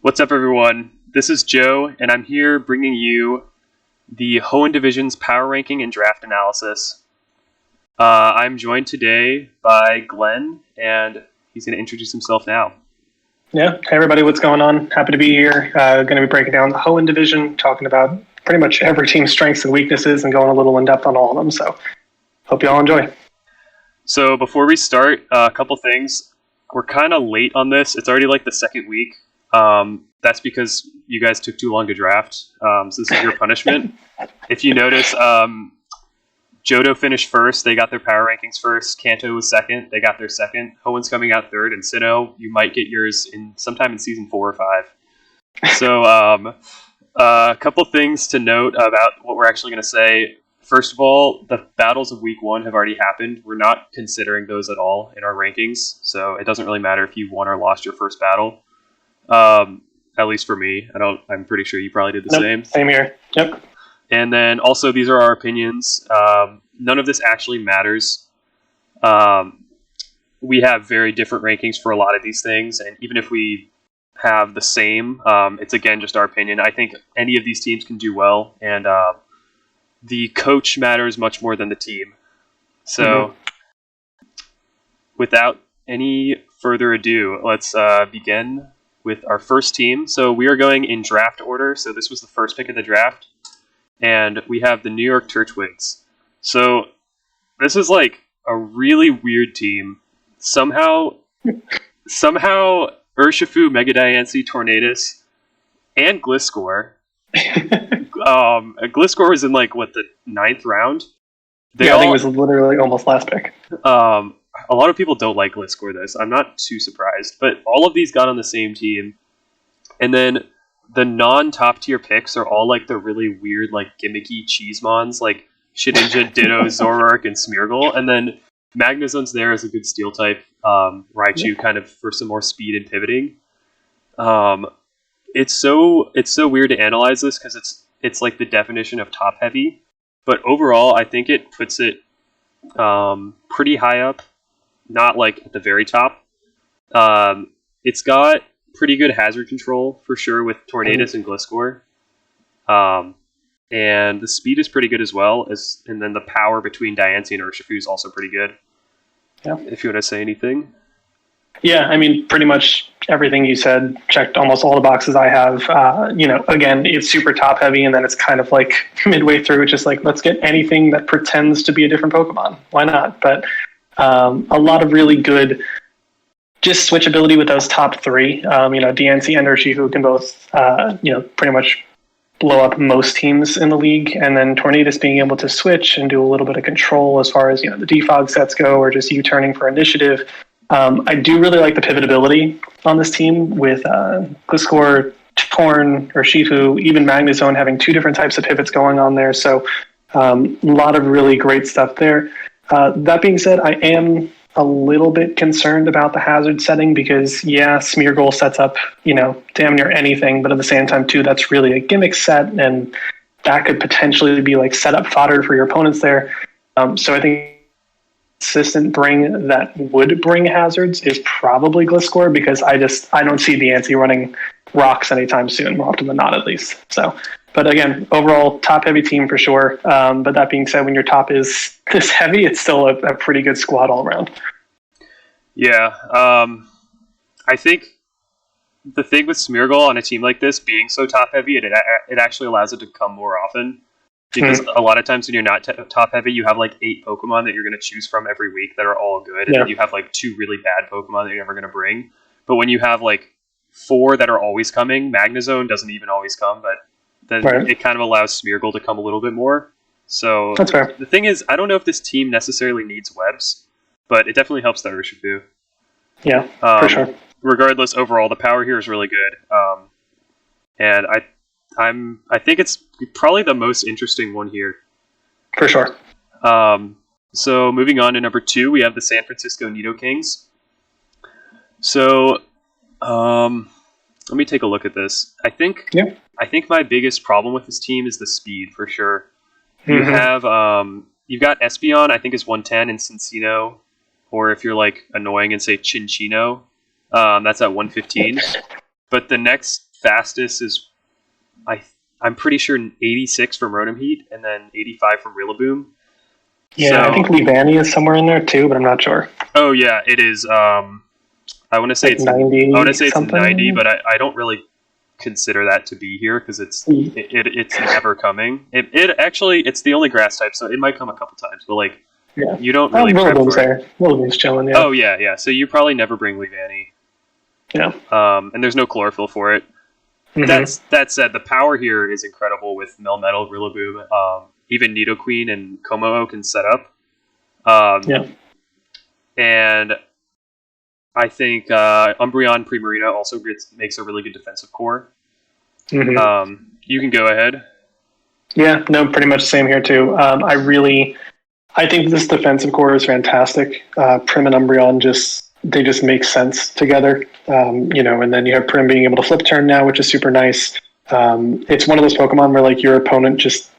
What's up, everyone? This is Joe, and I'm here bringing you the Hoenn Division's power ranking and draft analysis. I'm joined today by Glen, and he's going to introduce himself now. Yeah, hey everybody, what's going on? Happy to be here. Going to be breaking down the Hoenn Division, talking about pretty much every team's strengths and weaknesses, and going a little in depth on all of them. So, hope you all enjoy. So before we start, a couple things. We're kind of late on this. It's already like the second week. That's because you guys took too long to draft. So this is your punishment. If you notice, Johto finished first. They got their power rankings first. Kanto was second. They got their second. Hoenn's coming out third. And Sinnoh, you might get yours sometime in season 4 or 5. So a couple things to note about what we're actually going to say. First of all, the battles of week 1 have already happened. We're not considering those at all in our rankings. So it doesn't really matter if you won or lost your first battle. At least for me. I'm pretty sure you probably did the same. Same here. Yep. And then also, these are our opinions. None of this actually matters. We have very different rankings for a lot of these things, and even if we have the same, it's again just our opinion. I think any of these teams can do well, and the coach matters much more than the team. So, without any further ado, let's begin with our first team. So we are going in draft order. So this was the first pick of the draft. And we have the New York Turtwigs. So this is like a really weird team. Somehow Urshifu, Mega Diancie, Tornadus, and Gliscor. Gliscor was in like, the 9th round? I think it was literally almost last pick. A lot of people don't like Gliscor this. I'm not too surprised. But all of these got on the same team. And then the non-top tier picks are all like the really weird, like gimmicky Cheesemons, like Shedinja, Ditto, Zoroark, and Smeargle. And then Magnezone's there as a good steel type. Raichu kind of for some more speed and pivoting. It's so weird to analyze this because it's like the definition of top heavy. But overall, I think it puts it pretty high up. Not like at the very top. It's got pretty good hazard control for sure with Tornadus and Gliscor. And the speed is pretty good as well. And then the power between Diancie and Urshifu is also pretty good. Yeah. If you want to say anything. Yeah, I mean, pretty much everything you said checked almost all the boxes I have. Again, it's super top heavy, and then it's kind of like midway through, just like, let's get anything that pretends to be a different Pokemon. Why not? But a lot of really good just switchability with those top 3. Diancie and Urshifu can both, pretty much blow up most teams in the league. And then Tornadus being able to switch and do a little bit of control as far as, the defog sets go, or just U-turning for initiative. I do really like the pivotability on this team with Gliscor, Torn, Urshifu, even Magnezone having 2 different types of pivots going on there. So a lot of really great stuff there. That being said, I am a little bit concerned about the hazard setting because, Smeargle sets up, damn near anything, but at the same time, too, that's really a gimmick set, and that could potentially be like setup fodder for your opponents there. So I think consistent bring that would bring hazards is probably Gliscor, because I don't see Diancie running rocks anytime soon, more often than not, at least. So. But again, overall, top-heavy team for sure. But that being said, when your top is this heavy, it's still a pretty good squad all around. Yeah. I think the thing with Smeargle on a team like this being so top-heavy, it actually allows it to come more often. Because a lot of times when you're not top-heavy, you have like 8 Pokemon that you're going to choose from every week that are all good. And then you have like 2 really bad Pokemon that you're never going to bring. But when you have like 4 that are always coming, Magnezone doesn't even always come, but then it kind of allows Smeargle to come a little bit more. So that's fair. The thing is, I don't know if this team necessarily needs webs, but it definitely helps the Urshifu. Yeah, for sure. Regardless, overall, the power here is really good. And I think it's probably the most interesting one here. For sure. So moving on to number 2, we have the San Francisco Nidokings. So let me take a look at this. I think my biggest problem with this team is the speed, for sure. You have you've got Espeon, I think is 110, and Cincino, or if you're like annoying and say Chinchino, that's at 115. But the next fastest is I'm pretty sure 86 from Rotom Heat and then 85 from Rillaboom. Yeah, So, I think Leavanny is somewhere in there too, but I'm not sure. Oh yeah, it is. I want to say Like it's 90. I want to say it's something? 90, but I don't really consider that to be here because it's never coming. It actually it's the only grass type, so it might come a couple times, but like Yeah. you don't really prep Rillaboom's for it. there. Rillaboom's chilling, yeah. Oh yeah. So you probably never bring Leavanny. Yeah. And there's no chlorophyll for it. Mm-hmm. That said, the power here is incredible with Melmetal, Rillaboom, even Nidoqueen and Komo can set up. Yeah. And I think Umbreon Primarina also makes a really good defensive core. Mm-hmm. You can go ahead. Yeah, no, pretty much the same here too. I think this defensive core is fantastic. Prim and Umbreon just make sense together. And then you have Prim being able to flip turn now, which is super nice. It's one of those Pokemon where like your opponent just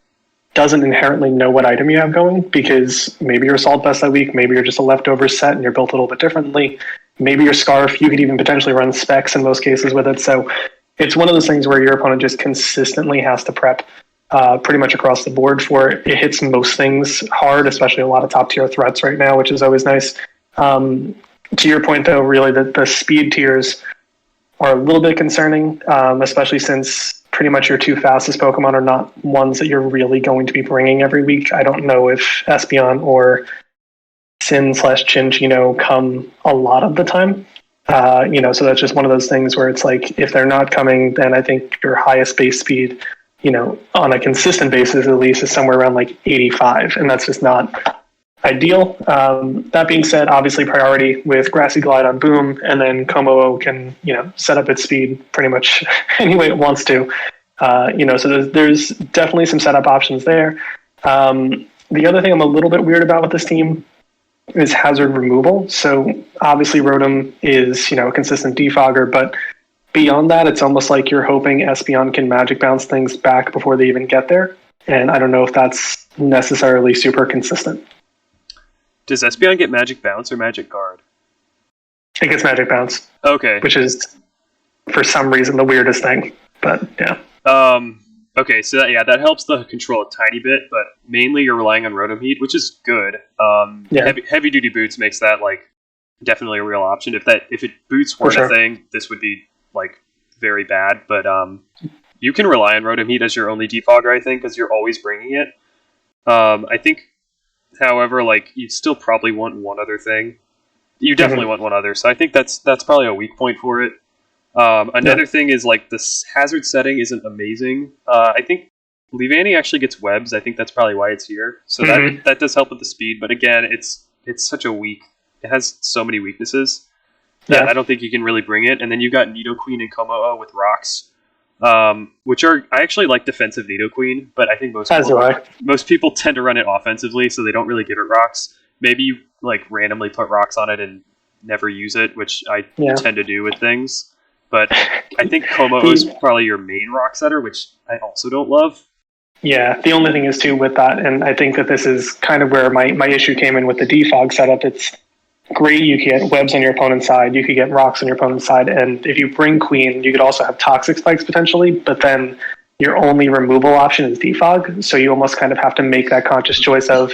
doesn't inherently know what item you have going because maybe you're Assault Vest that week, maybe you're just a leftover set and you're built a little bit differently. Maybe your Scarf, you could even potentially run specs in most cases with it. So it's one of those things where your opponent just consistently has to prep pretty much across the board for it. It hits most things hard, especially a lot of top tier threats right now, which is always nice. To your point, though, really the speed tiers are a little bit concerning, especially since pretty much your two fastest Pokemon are not ones that you're really going to be bringing every week. I don't know if Espeon or Sin/Chinchino come a lot of the time. So that's just one of those things where it's like, if they're not coming, then I think your highest base speed, on a consistent basis at least, is somewhere around like 85, and that's just not ideal. That being said, obviously priority with Grassy Glide on Boom, and then Komo can, set up its speed pretty much any way it wants to. So there's definitely some setup options there. The other thing I'm a little bit weird about with this team is hazard removal. So obviously Rotom is, a consistent defogger, but beyond that, it's almost like you're hoping Espeon can magic bounce things back before they even get there. And I don't know if that's necessarily super consistent. Does Espeon get Magic Bounce or Magic Guard? It gets Magic Bounce. Okay. Which is, for some reason, the weirdest thing. But, yeah. Okay, so that helps the control a tiny bit, but mainly you're relying on Rotom Heat, which is good. Heavy duty boots makes that like definitely a real option. If it boots weren't a thing, this would be like very bad. But you can rely on Rotom Heat as your only defogger, I think, because you're always bringing it. I think, however, like you still probably want one other thing. You definitely want one other, so I think that's probably a weak point for it. Another thing is like this hazard setting isn't amazing. I think Leavanny actually gets webs. I think that's probably why it's here. So that does help with the speed. But again, it's such a weak. It has so many weaknesses that I don't think you can really bring it. And then you got Nidoqueen and Komo with rocks, which I actually like defensive Nidoqueen, but I think most people tend to run it offensively, so they don't really give it rocks. Maybe you like randomly put rocks on it and never use it, which I tend to do with things. But I think Komo is probably your main rock setter, which I also don't love. Yeah, the only thing is, too, with that, and I think that this is kind of where my issue came in with the defog setup. It's great, you could get webs on your opponent's side, you could get rocks on your opponent's side, and if you bring Queen, you could also have Toxic Spikes potentially, but then your only removal option is defog, so you almost kind of have to make that conscious choice of,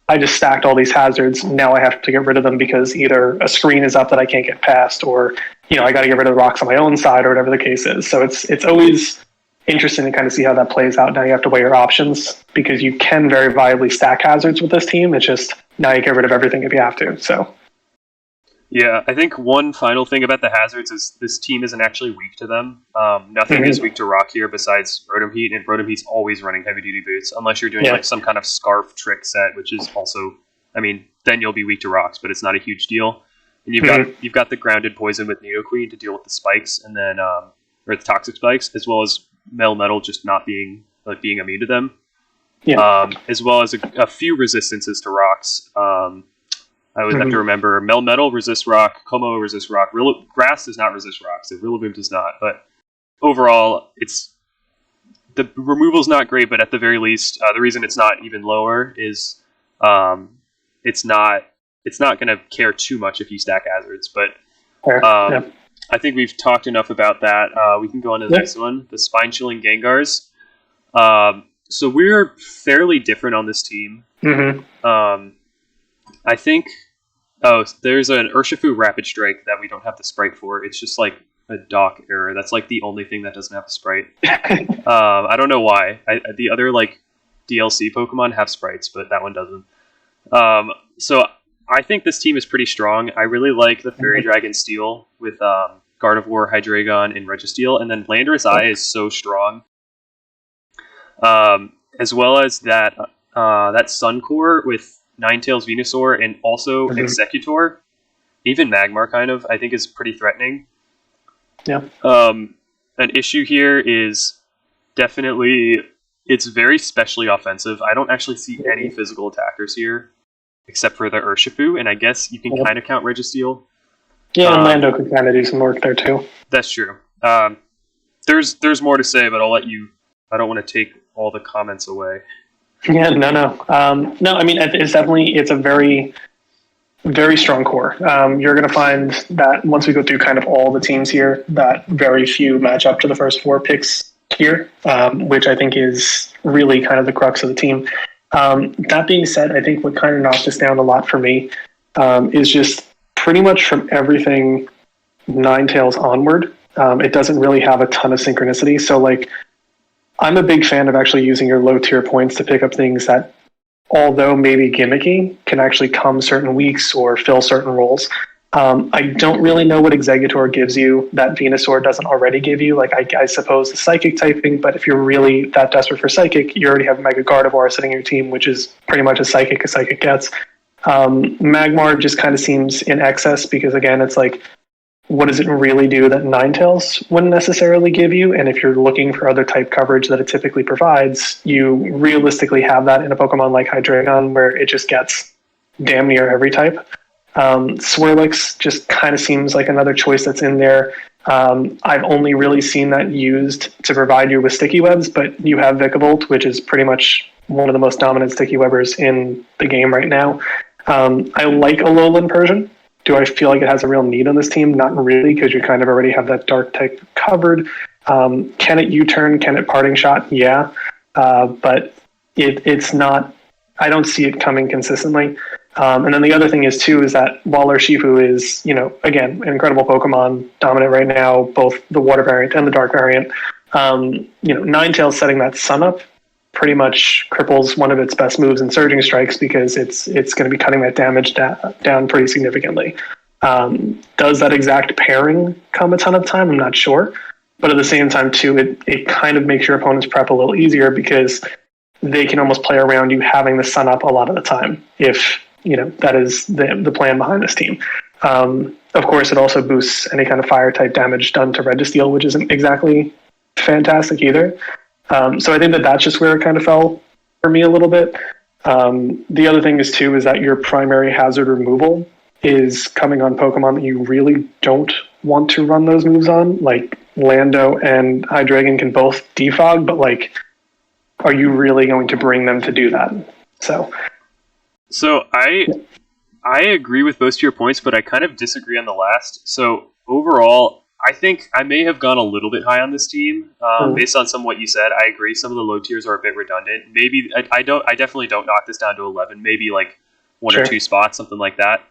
I just stacked all these hazards, now I have to get rid of them because either a screen is up that I can't get past, or I got to get rid of the rocks on my own side, or whatever the case is. So it's always interesting to kind of see how that plays out. Now you have to weigh your options because you can very viably stack hazards with this team. It's just now you get rid of everything if you have to. So yeah, I think one final thing about the hazards is this team isn't actually weak to them. Nothing is weak to rock here besides Rotom Heat, and Rotom Heat's always running heavy duty boots unless you're doing like some kind of scarf trick set, which is also, then you'll be weak to rocks, but it's not a huge deal. And you've got the grounded poison with Nidoqueen to deal with the spikes, and then or the toxic spikes, as well as Melmetal just not being immune to them. Yeah. As well as a few resistances to rocks. I would have to remember Melmetal resists rock, Komo resists rock, Grass does not resist rocks, Rillaboom does not. But overall, the removal's not great, but at the very least, the reason it's not even lower is it's not going to care too much if you stack hazards. But I think we've talked enough about that. We can go on to the next one, the spine-chilling Gengars. So we're fairly different on this team. I think... Oh, there's an Urshifu Rapid Strike that we don't have the sprite for. It's just like a dock error. That's like the only thing that doesn't have the sprite. I don't know why. The other like DLC Pokemon have sprites, but that one doesn't. So I think this team is pretty strong. I really like the Fairy Dragon Steel with Gardevoir, Hydreigon, and Registeel, and then Landorus Eye is so strong. As well as that Suncore with Ninetales Venusaur and also Executor, even Magmar kind of, I think is pretty threatening. Yeah. An issue here is definitely it's very specially offensive. I don't actually see any physical attackers here, except for the Urshifu, and I guess you can kind of count Registeel. Yeah, and Lando could kind of do some work there too. That's true. There's more to say, but I'll let you. I don't want to take all the comments away. Yeah, no. No, I mean, it's a very, very strong core. You're going to find that once we go through kind of all the teams here, that very few match up to the first 4 picks here, which I think is really kind of the crux of the team. That being said, I think what kind of knocked this down a lot for me is just pretty much from everything Ninetales onward. It doesn't really have a ton of synchronicity. So, like, I'm a big fan of actually using your low tier points to pick up things that, although maybe gimmicky, can actually come certain weeks or fill certain roles. I don't really know what Executor gives you that Venusaur doesn't already give you. Like, I suppose the Psychic typing, but if you're really that desperate for Psychic, you already have Mega Gardevoir sitting in your team, which is pretty much a Psychic gets. Magmar just kind of seems in excess because, again, it's like, what does it really do that Ninetales wouldn't necessarily give you? And if you're looking for other type coverage that it typically provides, you realistically have that in a Pokemon like Hydreigon, where it just gets damn near every type. Swirlix just kind of seems like another choice that's in there. I've only really seen that used to provide you with Sticky Webs, but you have Vikavolt, which is pretty much one of the most dominant Sticky Webbers in the game right now. I like Alolan Persian. Do I feel like it has a real need on this team? Not really, because you kind of already have that dark type covered. Can it U-turn? Can it parting shot? Yeah. But it's not... I don't see it coming consistently. And then the other thing is, too, is that while Urshifu is, again, an incredible Pokemon, dominant right now, both the water variant and the dark variant, Ninetales setting that sun up pretty much cripples one of its best moves in Surging Strikes because it's going to be cutting that damage down pretty significantly. Does that exact pairing come a ton of time? I'm not sure. But at the same time, too, it kind of makes your opponent's prep a little easier because they can almost play around you having the sun up a lot of the time if, that is the plan behind this team. Of course, it also boosts any kind of fire-type damage done to Registeel, which isn't exactly fantastic either. So I think that's just where it kind of fell for me a little bit. The other thing is, too, is that your primary hazard removal is coming on Pokemon that you really don't want to run those moves on. Like, Lando and Hydreigon can both defog, but, like, are you really going to bring them to do that? So I agree with most of your points, but I kind of disagree on the last. So overall, I think I may have gone a little bit high on this team based on some of what you said. I agree. Some of the low tiers are a bit redundant. Maybe I definitely don't knock this down to 11. Maybe like one or two spots, something like that.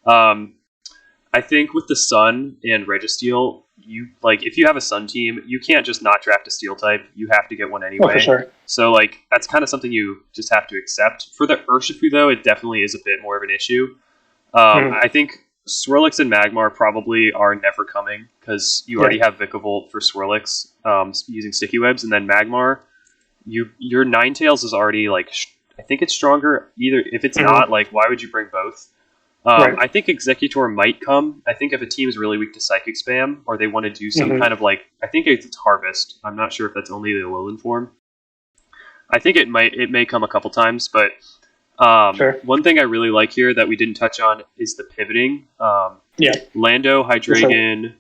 I think with the Sun and Registeel, if you have a Sun team, you can't just not draft a Steel type. You have to get one anyway. Oh, for sure. So that's kind of something you just have to accept. For the Urshifu, though, it definitely is a bit more of an issue. I think Swirlix and Magmar probably are never coming because you already have Vikavolt for Swirlix using Sticky Webs, and then Magmar, your Ninetales is already I think it's stronger. Either if it's not, why would you bring both? Right. I think Executor might come. I think if a team is really weak to Psychic Spam, or they want to do some kind of I think it's Harvest. I'm not sure if that's only the Alolan form. I think it may come a couple times, but one thing I really like here that we didn't touch on is the pivoting. Lando, Hydreigon,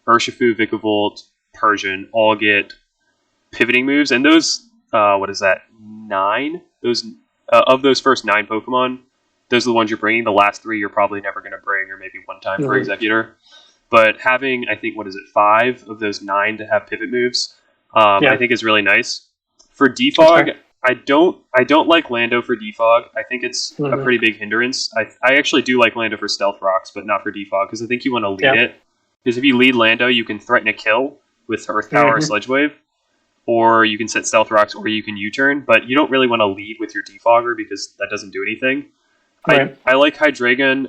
Urshifu, Vikavolt, Persian all get pivoting moves, and those what is that? 9? Those of those first 9 Pokemon. Those are the ones you're bringing. The last 3 you're probably never going to bring, or maybe one time for Executor. but having, I think, 5 of those 9 to have pivot moves, I think is really nice. For defog, I don't like Lando for defog. I think it's a pretty big hindrance. I actually do like Lando for stealth rocks, but not for defog, because I think you want to lead it. Because if you lead Lando, you can threaten a kill with Earth Power or Sludge Wave, or you can set stealth rocks, or you can U-turn, but you don't really want to lead with your defogger because that doesn't do anything. Right. I like Hydreigon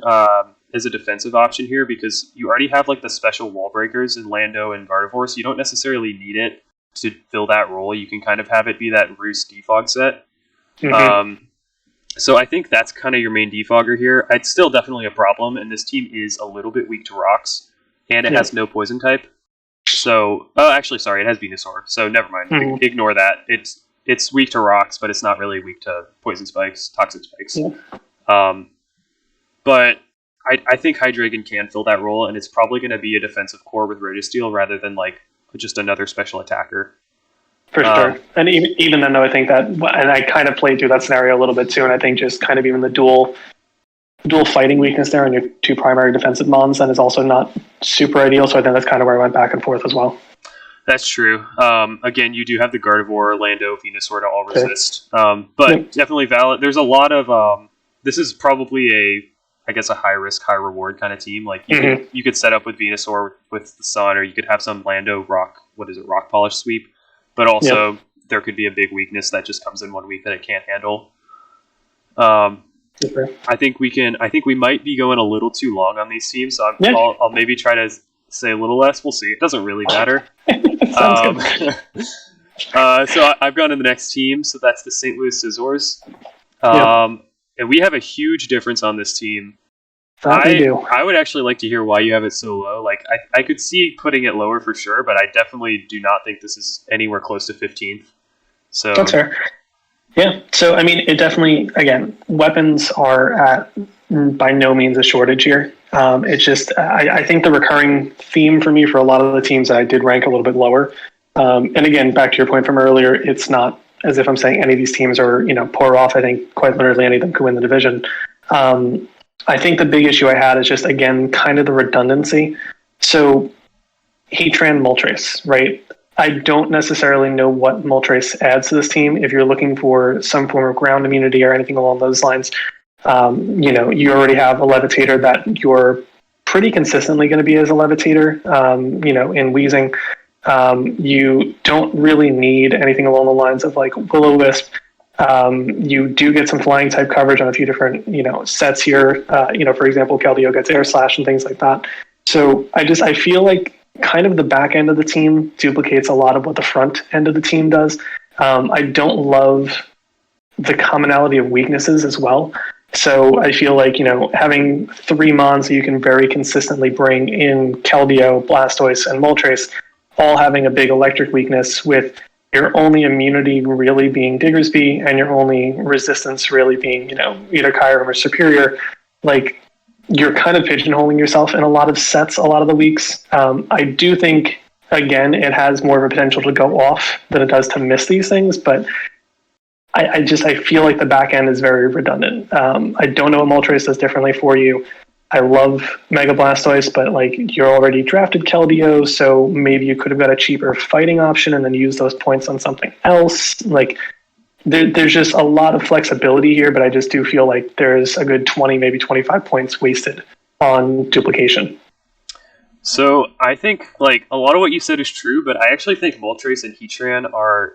as a defensive option here because you already have like the special wall breakers in Lando and Gardevoir, so you don't necessarily need it to fill that role. You can kind of have it be that Roost defog set. So I think that's kind of your main defogger here. It's still definitely a problem, and this team is a little bit weak to rocks, and it has no poison type. So, actually, sorry, it has Venusaur, so never mind. Ignore that. It's weak to rocks, but it's not really weak to poison spikes, toxic spikes. But I think Hydreigon can fill that role, and it's probably going to be a defensive core with Registeel rather than like just another special attacker. For sure. And even then, though, I think that, and I kind of played through that scenario a little bit too, and I think just kind of even the dual fighting weakness there on your 2 primary defensive mons then is also not super ideal, so I think that's kind of where I went back and forth as well. That's true. Again, you do have the Gardevoir, Lando, Venusaur to all resist, but definitely valid. There's a lot of this is probably a high risk, high reward kind of team. Like you could set up with Venusaur with the Sun, or you could have some Lando rock polish sweep, but also there could be a big weakness that just comes in 1 week that it can't handle. I think we might be going a little too long on these teams, so I'll maybe try to say a little less. We'll see. It doesn't really matter. So I've gone to the next team, so that's the St. Louis Scizors. And we have a huge difference on this team. I would actually like to hear why you have it so low. Like I could see putting it lower for sure, but I definitely do not think this is anywhere close to 15th. So that's fair. Yeah, so I mean, it definitely, again, weapons are at by no means a shortage here. It's just, I think the recurring theme for me for a lot of the teams that I did rank a little bit lower. And again, back to your point from earlier, it's not as if I'm saying any of these teams are, poor off. I think quite literally any of them could win the division. I think the big issue I had is just, again, kind of the redundancy. So Heatran, Moltres, right? I don't necessarily know what Moltres adds to this team. If you're looking for some form of ground immunity or anything along those lines, you already have a Levitator that you're pretty consistently going to be as a Levitator, in Weezing. You don't really need anything along the lines of like Will-O-Wisp. You do get some flying type coverage on a few different, sets here. For example, Keldeo gets Air Slash and things like that. So I feel like kind of the back end of the team duplicates a lot of what the front end of the team does. I don't love the commonality of weaknesses as well. So I feel like, having 3 mons that you can very consistently bring in Keldeo, Blastoise, and Moltres, all having a big electric weakness with your only immunity really being Diggersby and your only resistance really being, either Kyurem or Superior, like, you're kind of pigeonholing yourself in a lot of sets a lot of the weeks. I do think, again, it has more of a potential to go off than it does to miss these things, but I feel like the back end is very redundant. I don't know what Moltres does differently for you. I love Mega Blastoise, but like you're already drafted Keldeo, so maybe you could have got a cheaper fighting option and then use those points on something else. Like there's just a lot of flexibility here, but I just do feel like there's a good 20, maybe 25 points wasted on duplication. So I think like a lot of what you said is true, but I actually think Moltres and Heatran are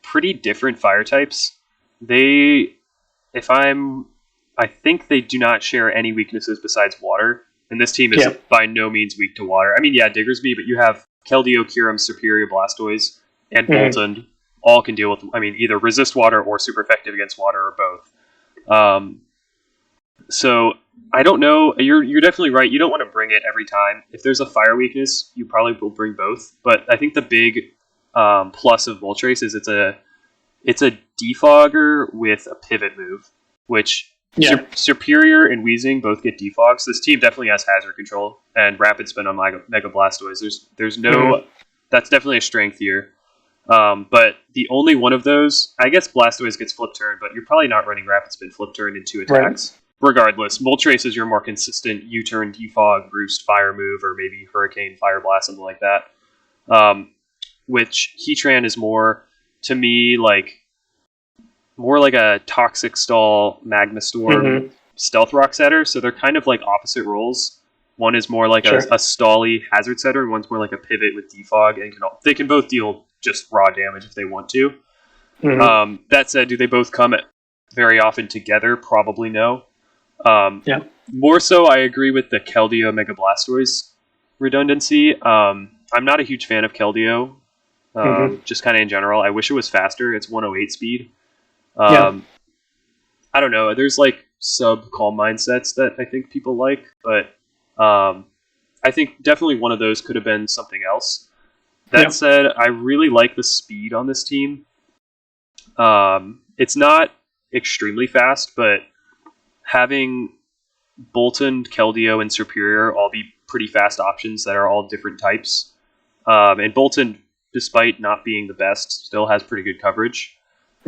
pretty different fire types. I think they do not share any weaknesses besides water, and this team is by no means weak to water. I mean, Diggersby, but you have Keldeo, Kyurem, Superior, Blastoise, and Boltund all can deal with, either resist water or super effective against water or both. So I don't know. You're definitely right. You don't want to bring it every time. If there's a fire weakness, you probably will bring both. But I think the big plus of Moltres is it's a defogger with a pivot move, which Superior and Weezing both get defogs. This team definitely has hazard control and rapid spin on Mega Blastoise. There's no that's definitely a strength here. But the only one of those, I guess Blastoise gets flip turn, but you're probably not running rapid spin flip turn in 2 attacks. regardless, Moltres is your more consistent U-turn, Defog, Roost, Fire move, or maybe Hurricane, Fire Blast, something like that. Which Heatran is more, to me, more like a Toxic Stall, Magma Storm, Stealth Rock setter. So they're kind of like opposite roles. One is more like a stally hazard setter, and one's more like a pivot with defog, and they can both deal just raw damage if they want to. That said, do they both come very often together? Probably no. More so, I agree with the Keldeo Mega Blastoise redundancy. I'm not a huge fan of Keldeo, just kind of in general. I wish it was faster. It's 108 speed. I don't know. There's like sub Calm Mind sets that I think people like, but I think definitely one of those could have been something else. That said, I really like the speed on this team. It's not extremely fast, but having Bolton, Keldeo, and Superior all be pretty fast options that are all different types. And Bolton, despite not being the best, still has pretty good coverage.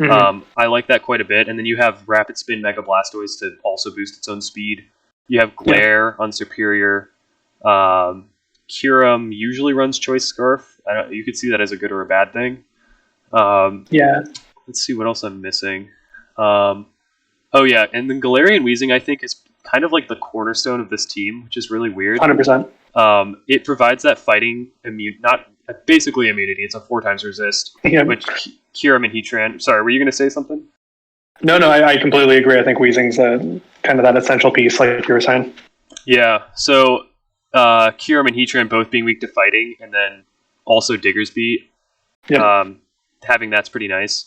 I like that quite a bit. And then you have Rapid Spin Mega Blastoise to also boost its own speed. You have Glare on Superior. Kyurem usually runs Choice Scarf. You could see that as a good or a bad thing. Let's see what else I'm missing. And then Galarian Weezing, I think, is kind of like the cornerstone of this team, which is really weird. 100%. It provides that fighting basically immunity. It's a 4x resist, which Kyurem and Heatran. Sorry, were you going to say something? No, I completely agree. I think Weezing's kind of that essential piece, like you were saying. Yeah, so Kyurem and Heatran both being weak to fighting, and then also Diggersby. Having that's pretty nice.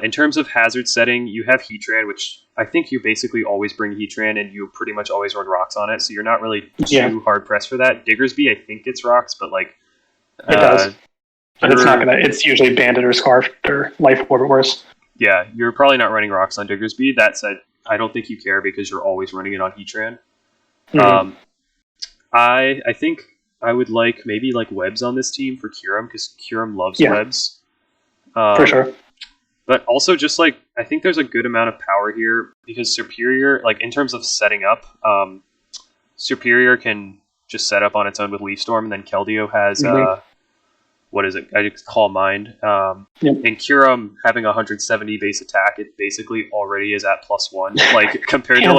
In terms of hazard setting, you have Heatran, which I think you basically always bring Heatran, and you pretty much always run rocks on it, so you're not really too hard pressed for that. Diggersby, I think it's rocks, but it does. But it's not gonna. It's usually Bandit or Scarf or Life Orb at worse. Yeah, you're probably not running rocks on Diggersby. That said, I don't think you care because you're always running it on Heatran. I think I would like maybe webs on this team for Kyurem because Kyurem loves webs. For sure. But also just I think there's a good amount of power here because Superior, in terms of setting up, Superior can just set up on its own with Leaf Storm, and then Keldeo has what is it? I just call Mind. And Kyurem having 170 base attack, it basically already is at +1. Compared to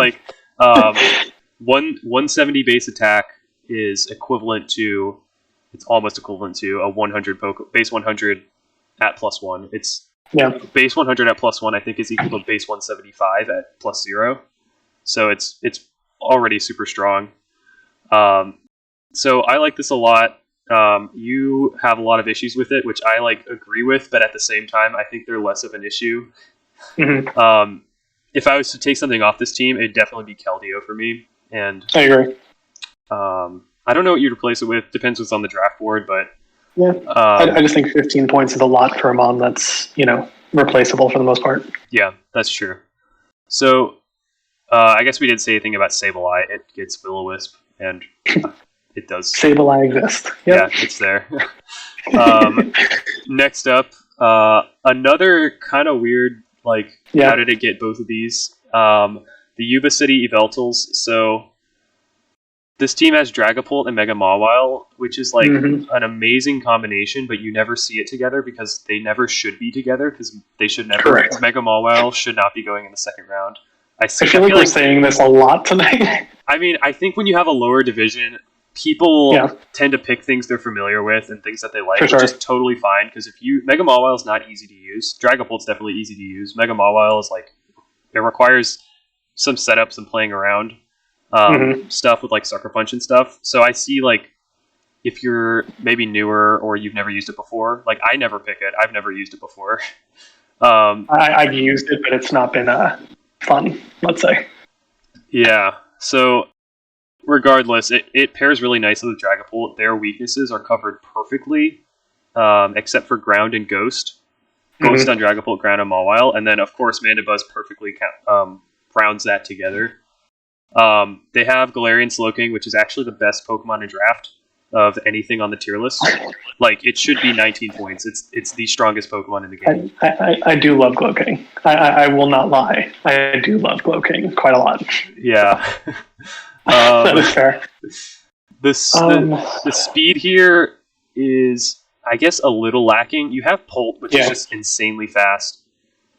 170 base attack is equivalent to, it's almost equivalent to a 100 base 100 at +1. It's base 100 at +1 I think is equal to base 175 at +0. So it's already super strong. So I like this a lot. You have a lot of issues with it, which I agree with, but at the same time I think they're less of an issue. If I was to take something off this team, it'd definitely be Keldeo for me. And I agree. I don't know what you'd replace it with. Depends what's on the draft board, but I just think 15 points is a lot for a Mon that's replaceable for the most part. Yeah, that's true. So I guess we didn't say anything about Sableye. It gets Will-O-Wisp, and it does. Sableye exists. Yeah, it's there. Next up, another kind of weird. How did it get both of these? The Yuba City Yveltals. So this team has Dragapult and Mega Mawile, which is an amazing combination, but you never see it together because they never should be together because they should never. Correct. Mega Mawile should not be going in the second round. I feel like we're saying this a lot tonight. I mean, I think when you have a lower division, people tend to pick things they're familiar with and things that they like, which is totally fine. Because Mega Mawile is not easy to use. Dragapult's definitely easy to use. Mega Mawile is it requires some setups and playing around. Stuff with Sucker Punch and stuff. So I see if you're maybe newer or you've never used it before, I never pick it. I've never used it before. I've used it, but it's not been fun, let's say. Yeah. So regardless, it pairs really nicely with Dragapult. Their weaknesses are covered perfectly, except for Ground and Ghost. Ghost on Dragapult, Ground on Mawile, and then of course Mandibuzz perfectly rounds that together. They have Galarian Slowking, which is actually the best Pokemon in draft. of anything on the tier list. Like, it should be 19 points. It's the strongest Pokemon in the game. I do love Gloking. I will not lie. I do love Gloking quite a lot. Yeah. That is fair. The speed here is, I guess, a little lacking. You have Polt, which is just insanely fast.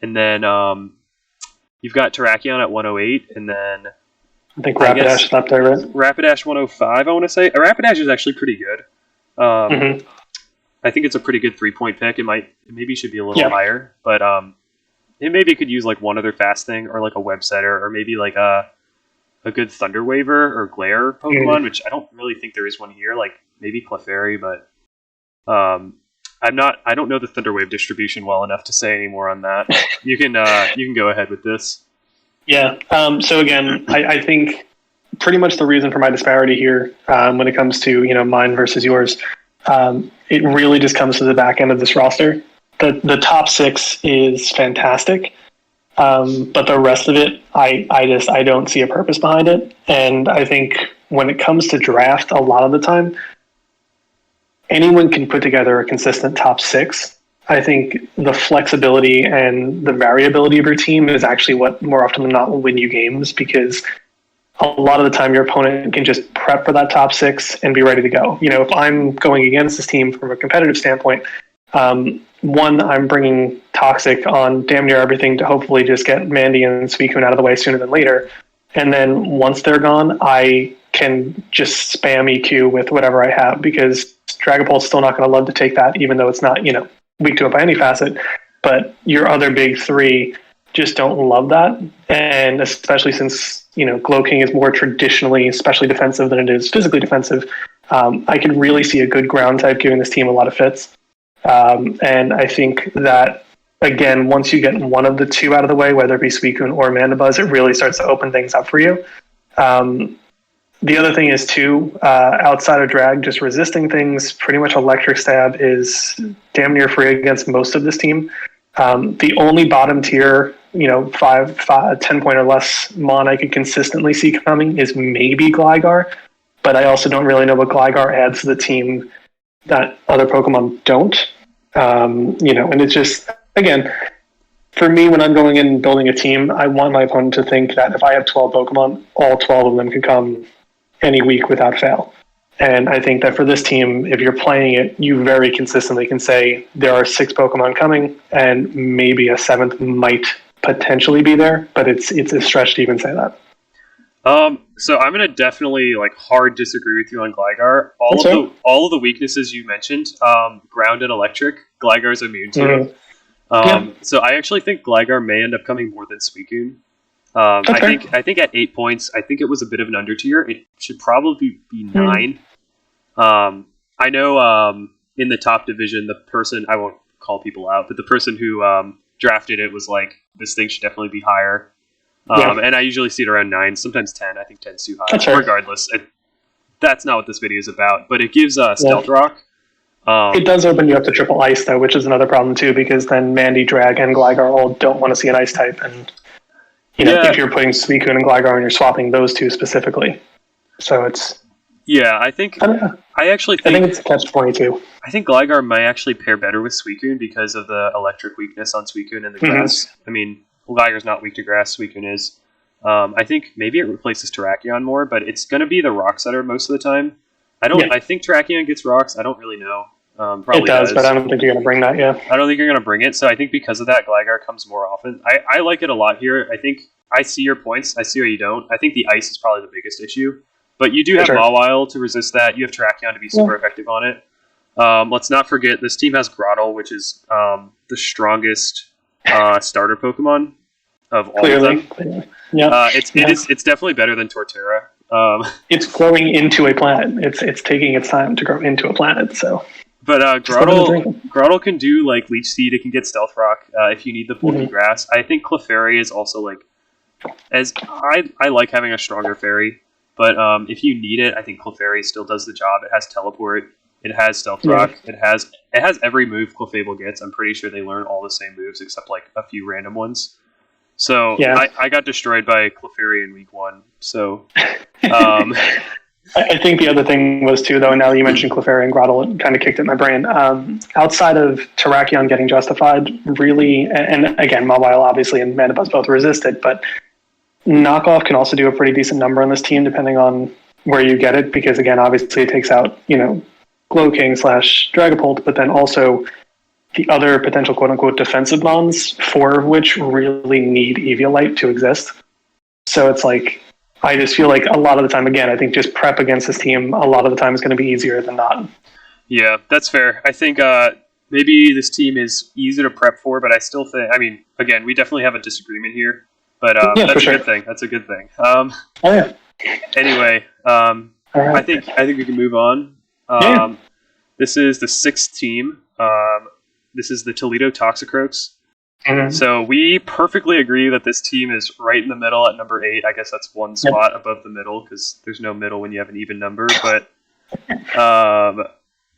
And then you've got Terrakion at 108, and then I think Rapidash is up there, right? Rapidash 105, I want to say. Rapidash is actually pretty good. I think it's a pretty good 3-point pick. It maybe should be a little higher, but it maybe could use like one other fast thing, or like a web setter, or maybe like a good Thunder Waver or Glare Pokemon, which I don't really think there is one here. Like maybe Clefairy, but I don't know the Thunder Wave distribution well enough to say any more on that. You can go ahead with this. Yeah. So again, I think pretty much the reason for my disparity here, when it comes to mine versus yours, it really just comes to the back end of this roster. The top 6 is fantastic, but the rest of it, I don't see a purpose behind it. And I think when it comes to draft, a lot of the time, anyone can put together a consistent top 6. I think the flexibility and the variability of your team is actually what more often than not will win you games, because a lot of the time your opponent can just prep for that top 6 and be ready to go. If I'm going against this team from a competitive standpoint, one, I'm bringing Toxic on damn near everything to hopefully just get Mandy and Suicune out of the way sooner than later. And then once they're gone, I can just spam EQ with whatever I have, because Dragapult's still not going to love to take that, even though it's not, weak to it by any facet. But your other big 3 just don't love that. And especially since, Gloking is more traditionally, especially defensive than it is physically defensive, I could really see a good ground type giving this team a lot of fits. And I think that, again, once you get one of the 2 out of the way, whether it be Suicune or Mandibuzz, it really starts to open things up for you. The other thing is, too, outside of drag, just resisting things, pretty much Electric Stab is damn near free against most of this team. The only bottom tier, 10 point or less mon I could consistently see coming is maybe Gligar, but I also don't really know what Gligar adds to the team that other Pokemon don't. And it's just, again, for me, when I'm going in and building a team, I want my opponent to think that if I have 12 Pokemon, all 12 of them can come any week without fail. And I think that for this team, if you're playing it, you very consistently can say there are 6 Pokemon coming, and maybe a 7th might potentially be there, but it's a stretch to even say that. So I'm gonna definitely hard disagree with you on Gligar. All of the weaknesses you mentioned, ground and electric, Gligar's immune to. So I actually think Gligar may end up coming more than Suicune. I think at 8 points, I think it was a bit of an under tier. It should probably be 9. I know in the top division, the person, I won't call people out, but the person who drafted it was like, this thing should definitely be higher. And I usually see it around 9, sometimes 10. I think 10's too high. Regardless, that's not what this video is about. But it gives Stealth Rock. It does open you up to triple ice, though, which is another problem, too, because then Mandy, Drag, and Gligar all don't want to see an ice type. And if you're putting Suicune and Gligar and you're swapping those 2 specifically. So it's... Yeah, I think it's catch-22. I think Gligar might actually pair better with Suicune because of the electric weakness on Suicune and the grass. I mean, Gligar's not weak to grass, Suicune is. I think maybe it replaces Terrakion more, but it's going to be the rock setter most of the time. I think Terrakion gets rocks. I don't really know. Probably it does, but I don't think you're going to bring that, I don't think you're going to bring it, so I think because of that, Gligar comes more often. I like it a lot here. I think I see your points. I see where you don't. I think the ice is probably the biggest issue. But you do have Mawile to resist that. You have Terrakion to be super effective on it. Let's not forget, this team has Grottole, which is the strongest starter Pokemon of all of them. Yeah. It's definitely better than Torterra. It's growing into a planet. It's taking its time to grow into a planet. So, but Grottole can do Leech Seed. It can get Stealth Rock if you need the bulky grass. I think Clefairy is also as I like having a stronger fairy, but if you need it, I think Clefairy still does the job. It has Teleport. It has Stealth Rock. It has every move Clefable gets. I'm pretty sure they learn all the same moves except a few random ones. So I got destroyed by Clefairy in week 1. So I think the other thing was too, though, and now that you mentioned Clefairy and Grottole, it kind of kicked it in my brain. Outside of Terrakion getting justified, really, and again, Mobile obviously and Mandibuzz both resisted, but Knockoff can also do a pretty decent number on this team depending on where you get it, because again, obviously it takes out, Glowking / Dragapult, but then also the other potential quote-unquote defensive mons, 4 of which really need Eviolite to exist. So it's like, I just feel like a lot of the time, again, I think just prep against this team a lot of the time is going to be easier than not. Yeah, that's fair. I think maybe this team is easy to prep for, but I still think, again, we definitely have a disagreement here, but Yeah, that's a sure. good thing. That's a good thing. Oh, yeah. Anyway, All right. I think we can move on. Yeah. This is the 6th team. This is the Toledo Toxicroaks. Mhm. So we perfectly agree that this team is right in the middle at number 8. I guess that's one spot above the middle because there's no middle when you have an even number. But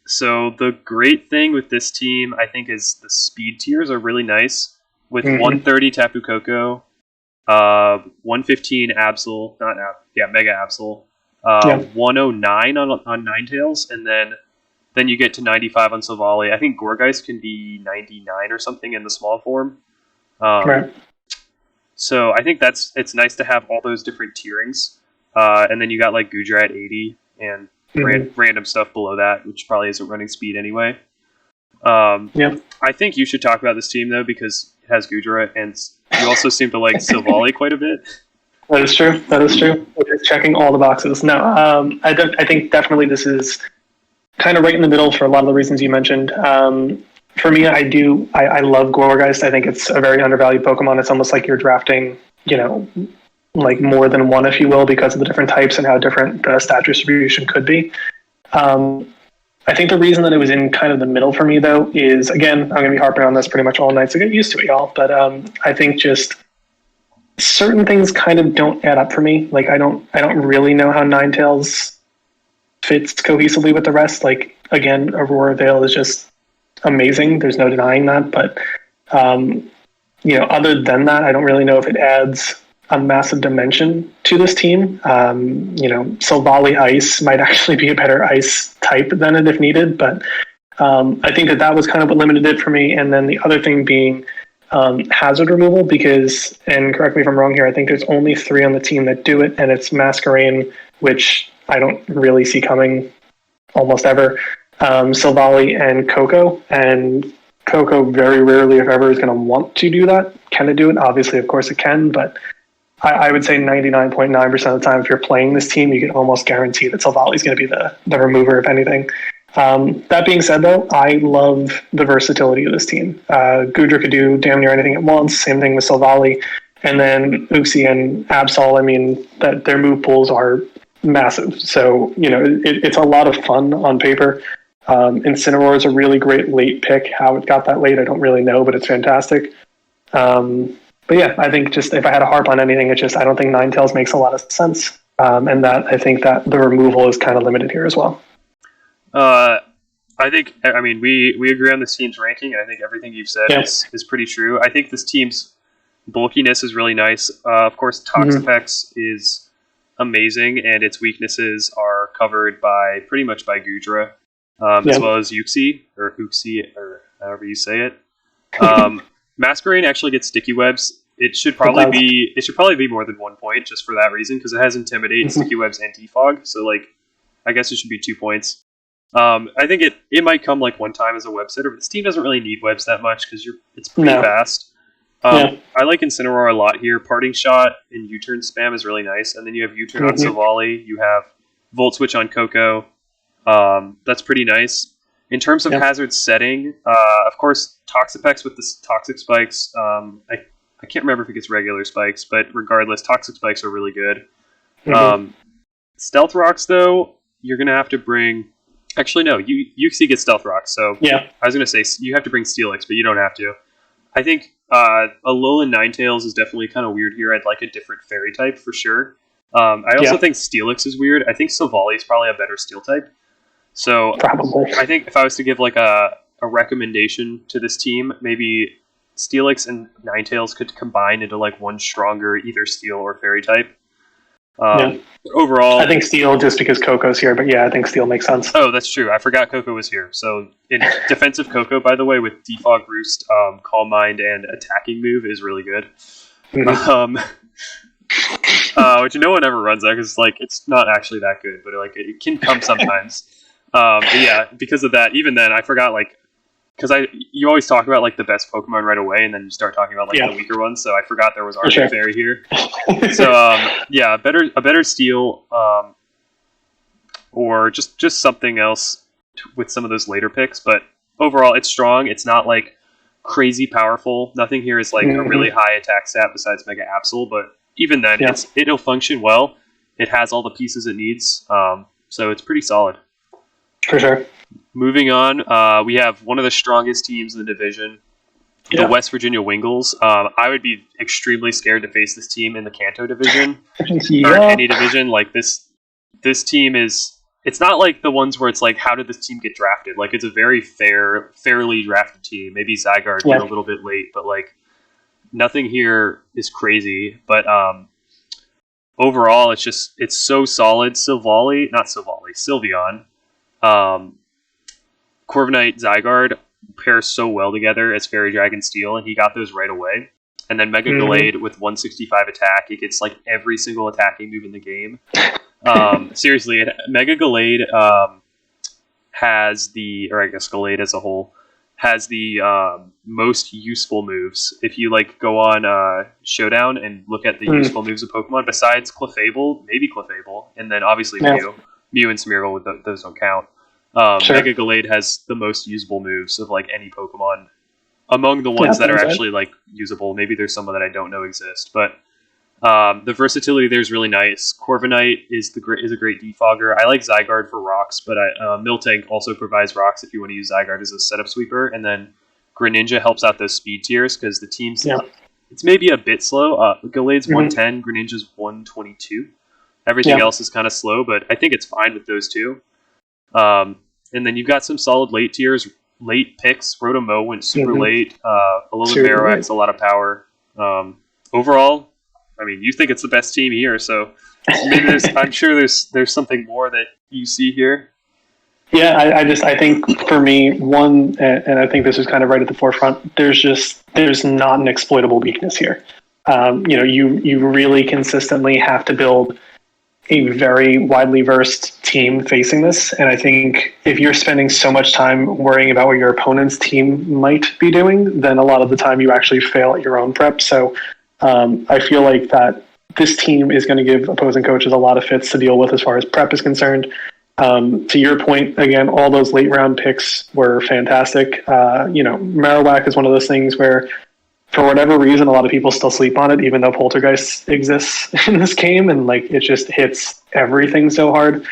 so the great thing with this team, I think, is the speed tiers are really nice. With 130 Tapu Koko, 115 Absol, Mega Absol, 109 on Ninetales, and then you get to 95 on Silvally. I think Gourgeist can be 99 or something in the small form. Right. So I think it's nice to have all those different tierings. And then you got like Goodra at 80 and random stuff below that, which probably isn't running speed anyway. I think you should talk about this team, though, because it has Goodra, and you also seem to like Silvally quite a bit. That is true. It's checking all the boxes. No, I think definitely this is kind of right in the middle for a lot of the reasons you mentioned. For me, I love Gourgeist. I think it's a very undervalued Pokemon. It's almost like you're drafting, like more than one, if you will, because of the different types and how different the stat distribution could be. I think the reason that it was in kind of the middle for me, though, is, again, I'm going to be harping on this pretty much all night, so get used to it, y'all. But I think just certain things kind of don't add up for me. Like, I don't really know how Ninetales fits cohesively with the rest. Like, again, Aurora Veil is just amazing. There's no denying that. But, other than that, I don't really know if it adds a massive dimension to this team. Silvally Ice might actually be a better ice type than it if needed. But I think that was kind of what limited it for me. And then the other thing being hazard removal, because, and correct me if I'm wrong here, I think there's only 3 on the team that do it, and it's Masquerain, which I don't really see coming almost ever, Silvally, and Coco. And Coco very rarely, if ever, is going to want to do that. Can it do it? Obviously, of course it can, but I would say 99.9% of the time, if you're playing this team, you can almost guarantee that Silvally is going to be the remover, if anything. That being said, though, I love the versatility of this team. Goodra could do damn near anything at once. Same thing with Silvally. And then Uxie and Absol, that their move pools are massive. So, it's a lot of fun on paper. Incineroar is a really great late pick. How it got that late, I don't really know, but it's fantastic. But yeah, I think just if I had to harp on anything, I don't think Ninetales makes a lot of sense. And that I think that the removal is kind of limited here as well. I think, we agree on this team's ranking, and I think everything you've said is pretty true. I think this team's bulkiness is really nice. Of course, Toxapex is amazing, and its weaknesses are covered pretty much by Goodra, as well as Uxie, or however you say it. Masquerain actually gets sticky webs. It should probably be more than 1 point just for that reason, because it has Intimidate, sticky webs, and Defog. So I guess it should be 2 points. I think it might come one time as a web sitter, but this team doesn't really need webs that much because it's pretty fast. I like Incineroar a lot here. Parting Shot and U-turn spam is really nice, and then you have U-turn on Silvally. You have Volt Switch on Coco. That's pretty nice. In terms of hazard setting, of course, Toxapex with the toxic spikes. I can't remember if it gets regular spikes, but regardless, toxic spikes are really good. Stealth Rocks, though, you're going to have to bring... Actually, no, Uxie gets Stealth Rocks, so I was going to say you have to bring Steelix, but you don't have to. I think Alolan Ninetales is definitely kind of weird here. I'd like a different fairy type for sure. I also think Steelix is weird. I think Silvally is probably a better steel type. So probably. I think if I was to give a recommendation to this team, maybe Steelix and Ninetales could combine into one stronger either steel or fairy type. Yeah. Overall, I think Steel just because Coco's here, but yeah, I think Steel makes sense. oh, that's true. I forgot Coco was here. So, in defensive Coco, by the way, with Defog Roost, Calm Mind, and attacking move is really good. Mhm. Which no one ever runs that because like it's not actually that good, but like it can come sometimes. But yeah, because of that, even then, I forgot like because you always talk about like the best Pokemon right away, and then you start talking about like the weaker ones. So I forgot there was Arctic Fairy here. So yeah, a better Steel, or just something else with some of those later picks. But overall, it's strong. It's not like crazy powerful. Nothing here is like a really high attack stat besides Mega Absol, but even then, it'll function well. It has all the pieces it needs, so it's pretty solid. For sure. Moving on, we have one of the strongest teams in the division, the West Virginia Wingles. I would be extremely scared to face this team in the Kanto division or any division. Like this team is. It's not like the ones where it's like, how did this team get drafted? Like, it's a very fairly drafted team. Maybe Zygarde went a little bit late, but like nothing here is crazy. But overall, it's so solid. Sylveon, Corviknight, Zygarde pair so well together as Fairy Dragon Steel, and he got those right away. And then Mega Gallade with 165 attack, it gets like every single attacking move in the game. Seriously, Mega Gallade has or I guess Gallade as a whole, has the most useful moves. If you like go on Showdown and look at the useful moves of Pokemon, besides Clefable, maybe Clefable, and then obviously Mew and Smeargle, those don't count. Mega Gallade has the most usable moves of like any Pokemon among the ones that are actually like usable. Maybe there's some that I don't know exist, but the versatility there is really nice. Corviknight is a great defogger. I like Zygarde for rocks, but Miltank also provides rocks if you want to use Zygarde as a setup sweeper, and then Greninja helps out those speed tiers because the team's it's maybe a bit slow. Gallade's 110, Greninja's 122. Everything else is kind of slow, but I think it's fine with those two. And then you've got some solid late tiers, late picks. Rotom went super late. Alolan Marowak's a lot of power. Overall, I mean, you think it's the best team here, so maybe I'm sure there's something more that you see here. Yeah, I think for me, one, and I think this is kind of right at the forefront, there's not an exploitable weakness here. You really consistently have to build a very widely versed team facing this, and I think if you're spending so much time worrying about what your opponent's team might be doing, then a lot of the time you actually fail at your own prep. So I feel like that this team is going to give opposing coaches a lot of fits to deal with as far as prep is concerned. To your point, again, all those late round picks were fantastic. Marowak is one of those things where, for whatever reason, a lot of people still sleep on it, even though Poltergeist exists in this game, and like it just hits everything so hard.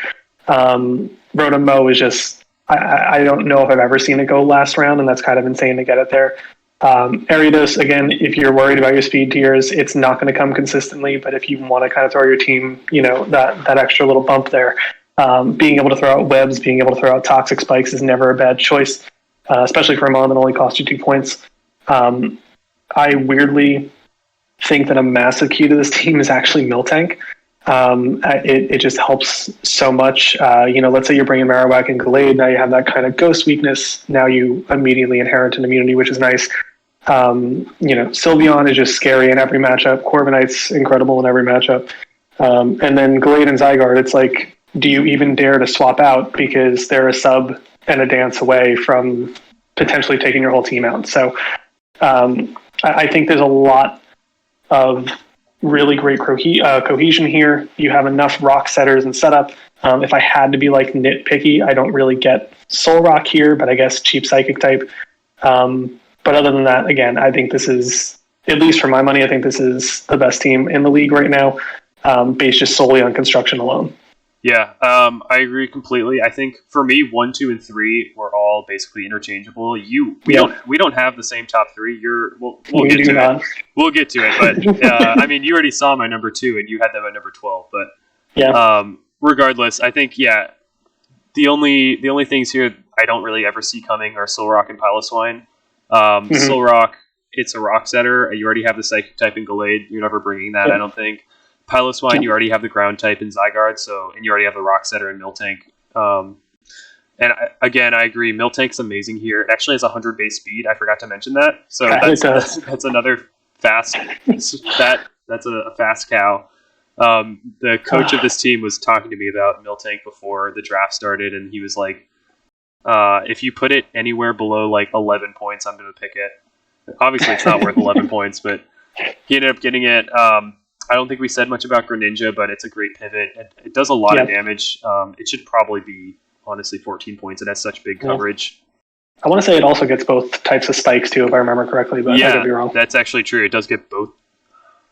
Rotom is just, I don't know if I've ever seen it go last round, and that's kind of insane to get it there. Ariados, again, if you're worried about your speed tiers, it's not going to come consistently, but if you want to kind of throw your team, that extra little bump there, being able to throw out webs, being able to throw out toxic spikes is never a bad choice, especially for a mon that only costs you 2 points. I weirdly think that a massive key to this team is actually Miltank. It just helps so much. Let's say you're bringing Marowak and Gallade, now you have that kind of ghost weakness. Now you immediately inherit an immunity, which is nice. Sylveon is just scary in every matchup. Corviknight's incredible in every matchup. And then Gallade and Zygarde, it's like, do you even dare to swap out because they're a sub and a dance away from potentially taking your whole team out? So I think there's a lot of really great cohesion here. You have enough rock setters and setup. If I had to be like nitpicky, I don't really get Soul Rock here, but I guess cheap Psychic type. But other than that, again, I think this is, at least for my money, I think this is the best team in the league right now, based just solely on construction alone. Yeah, I agree completely. I think for me, 1, 2, and 3 were all basically interchangeable. We don't have the same top 3. We'll get to it. We'll get to it. But I mean, you already saw my number 2, and you had them at number 12. But regardless, I think the only things here I don't really ever see coming are Solrock and Piloswine. Solrock, it's a rock setter. You already have the Psychic type in Gallade. You're never bringing that, I don't think. Piloswine, you already have the ground type in Zygarde, and you already have the Rock Setter and Miltank. I agree. Miltank's amazing here. It actually has 100 base speed. I forgot to mention that. So that's another fast. That's a fast cow. The coach of this team was talking to me about Miltank before the draft started, and he was like, if you put it anywhere below like 11 points, I'm going to pick it. Obviously, it's not worth 11 points, but he ended up getting it. I don't think we said much about Greninja, but it's a great pivot. It does a lot of damage. It should probably be, honestly, 14 points. It has such big coverage. I want to say it also gets both types of spikes, too, if I remember correctly, but I could be wrong. That's actually true. It does get both.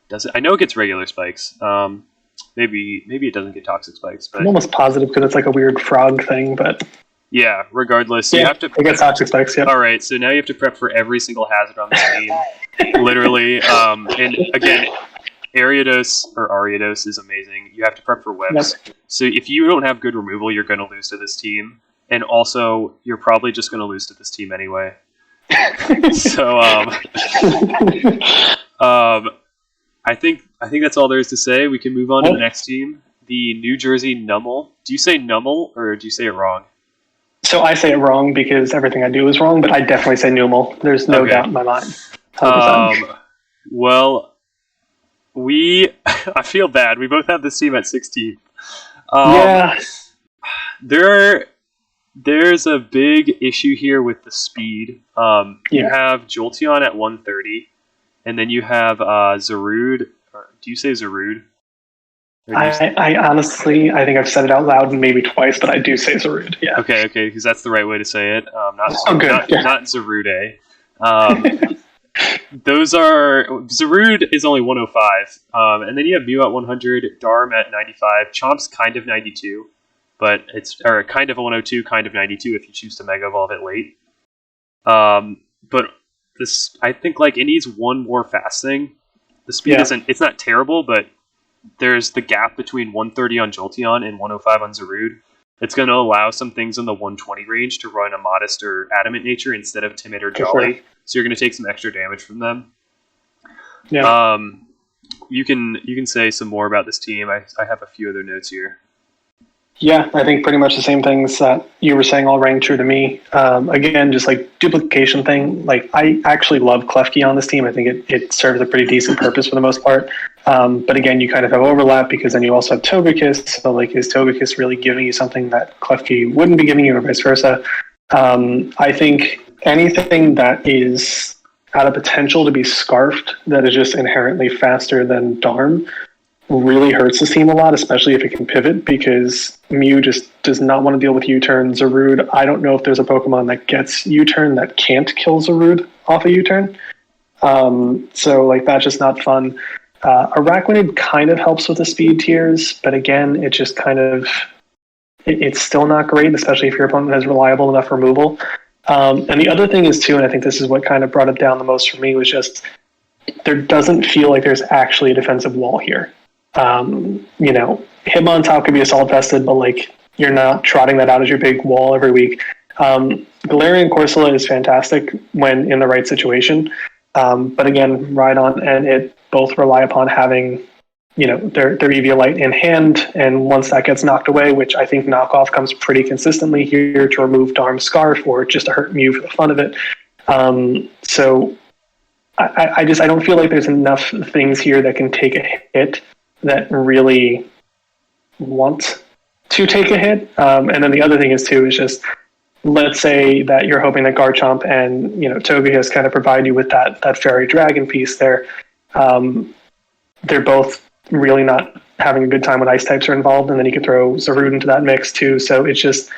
Does it? I know it gets regular spikes. Maybe it doesn't get toxic spikes. But I'm almost positive because it's like a weird frog thing, but... Yeah, regardless. You have to it gets toxic spikes, yeah. All right, so now you have to prep for every single hazard on this team. Literally. And again, Ariados is amazing. You have to prep for webs. Yep. So if you don't have good removal, you're going to lose to this team. And also, you're probably just going to lose to this team anyway. So, I think that's all there is to say. We can move on to the next team, the New Jersey Nummel. Do you say Nummel or do you say it wrong? So I say it wrong because everything I do is wrong, but I definitely say Nummel. There's no doubt in my mind. Well, I feel bad. We both have this team at 16. There's a big issue here with the speed. You have Jolteon at 130, and then you have Zarude. Or do you say Zarude? I honestly, I think I've said it out loud maybe twice, but I do say Zarude. Yeah. Okay, because that's the right way to say it. Not Zarude. Those are Zarude is only 105, and then you have Mew at 100, Darm at 95, Chomp's kind of 92, but it's kind of 102, kind of 92 if you choose to Mega Evolve it late. But this, I think, like it needs one more fast thing. The speed it's not terrible, but there's the gap between 130 on Jolteon and 105 on Zarude. It's going to allow some things in the 120 range to run a Modest or Adamant Nature instead of Timid or Jolly. Sure. So you're going to take some extra damage from them. Yeah. You can say some more about this team. I have a few other notes here. Yeah, I think pretty much the same things that you were saying all rang true to me. Again, just like duplication thing. Like I actually love Klefki on this team. I think it serves a pretty decent purpose for the most part. But again, you kind of have overlap because then you also have Togekiss. So like, is Togekiss really giving you something that Klefki wouldn't be giving you, or vice versa? I think anything that is out of potential to be scarfed that is just inherently faster than Darm really hurts this team a lot, especially if it can pivot, because Mew just does not want to deal with U-turn. Zarude, I don't know if there's a Pokemon that gets U-turn that can't kill Zarude off a U-turn. So like that's just not fun. Araquanid kind of helps with the speed tiers, but again, it just kind of it's still not great, especially if your opponent has reliable enough removal. And the other thing is too, and I think this is what kind of brought it down the most for me, was just there doesn't feel like there's actually a defensive wall here. Hitmontop could be assault vested, but like you're not trotting that out as your big wall every week. Galarian Corsola is fantastic when in the right situation, but again, Rhydon and it both rely upon having their Eviolite in hand, and once that gets knocked away, which I think knockoff comes pretty consistently here to remove Darm's Scarf or just to hurt Mew for the fun of it. So I don't feel like there's enough things here that can take a hit that really want to take a hit. And then the other thing is too, is just, let's say that you're hoping that Garchomp and, Togekiss kind of provide you with that fairy dragon piece there. They're both really not having a good time when ice types are involved, and then you could throw Zarude into that mix too. So it's just,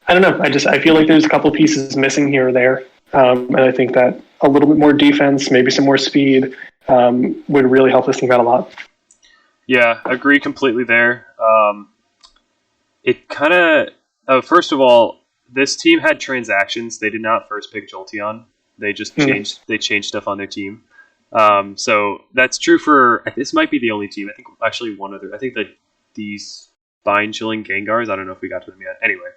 I don't know. I feel like there's a couple pieces missing here or there. And I think that a little bit more defense, maybe some more speed, would really help this team out a lot. Yeah, agree completely there. It kind of, first of all, this team had transactions. They did not first pick Jolteon. They just changed stuff on their team. So that's true for, this might be the only team. I think actually one other, I think that these spine-chilling Gengars, I don't know if we got to them yet. Anyway,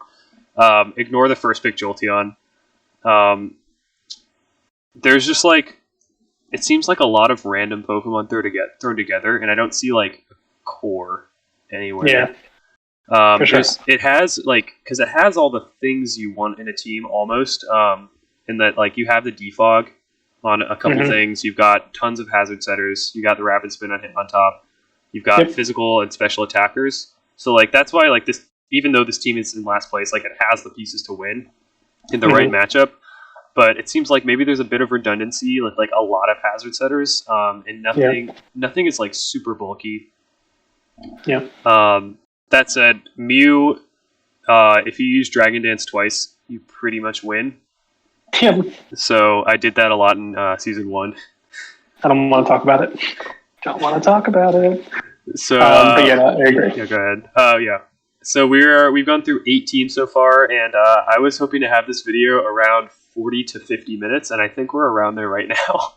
ignore the first pick Jolteon. There's just like, it seems like a lot of random Pokemon thrown together, and I don't see like core anywhere. Yeah. For sure. It has because it has all the things you want in a team almost. In that you have the defog on a couple things. You've got tons of hazard setters. You got the rapid spin on top. You've got physical and special attackers. So that's why this, even though this team is in last place, it has the pieces to win in the right matchup. But it seems like maybe there's a bit of redundancy with a lot of hazard setters, and nothing is super bulky. Yeah. That said, Mew, if you use Dragon Dance twice, you pretty much win. Yeah. So I did that a lot in Season 1. I don't want to talk about it. Don't want to talk about it. So, but yeah, I agree. Yeah, go ahead. Yeah. So we've gone through 8 teams so far, and I was hoping to have this video around 40 to 50 minutes, and I think we're around there right now.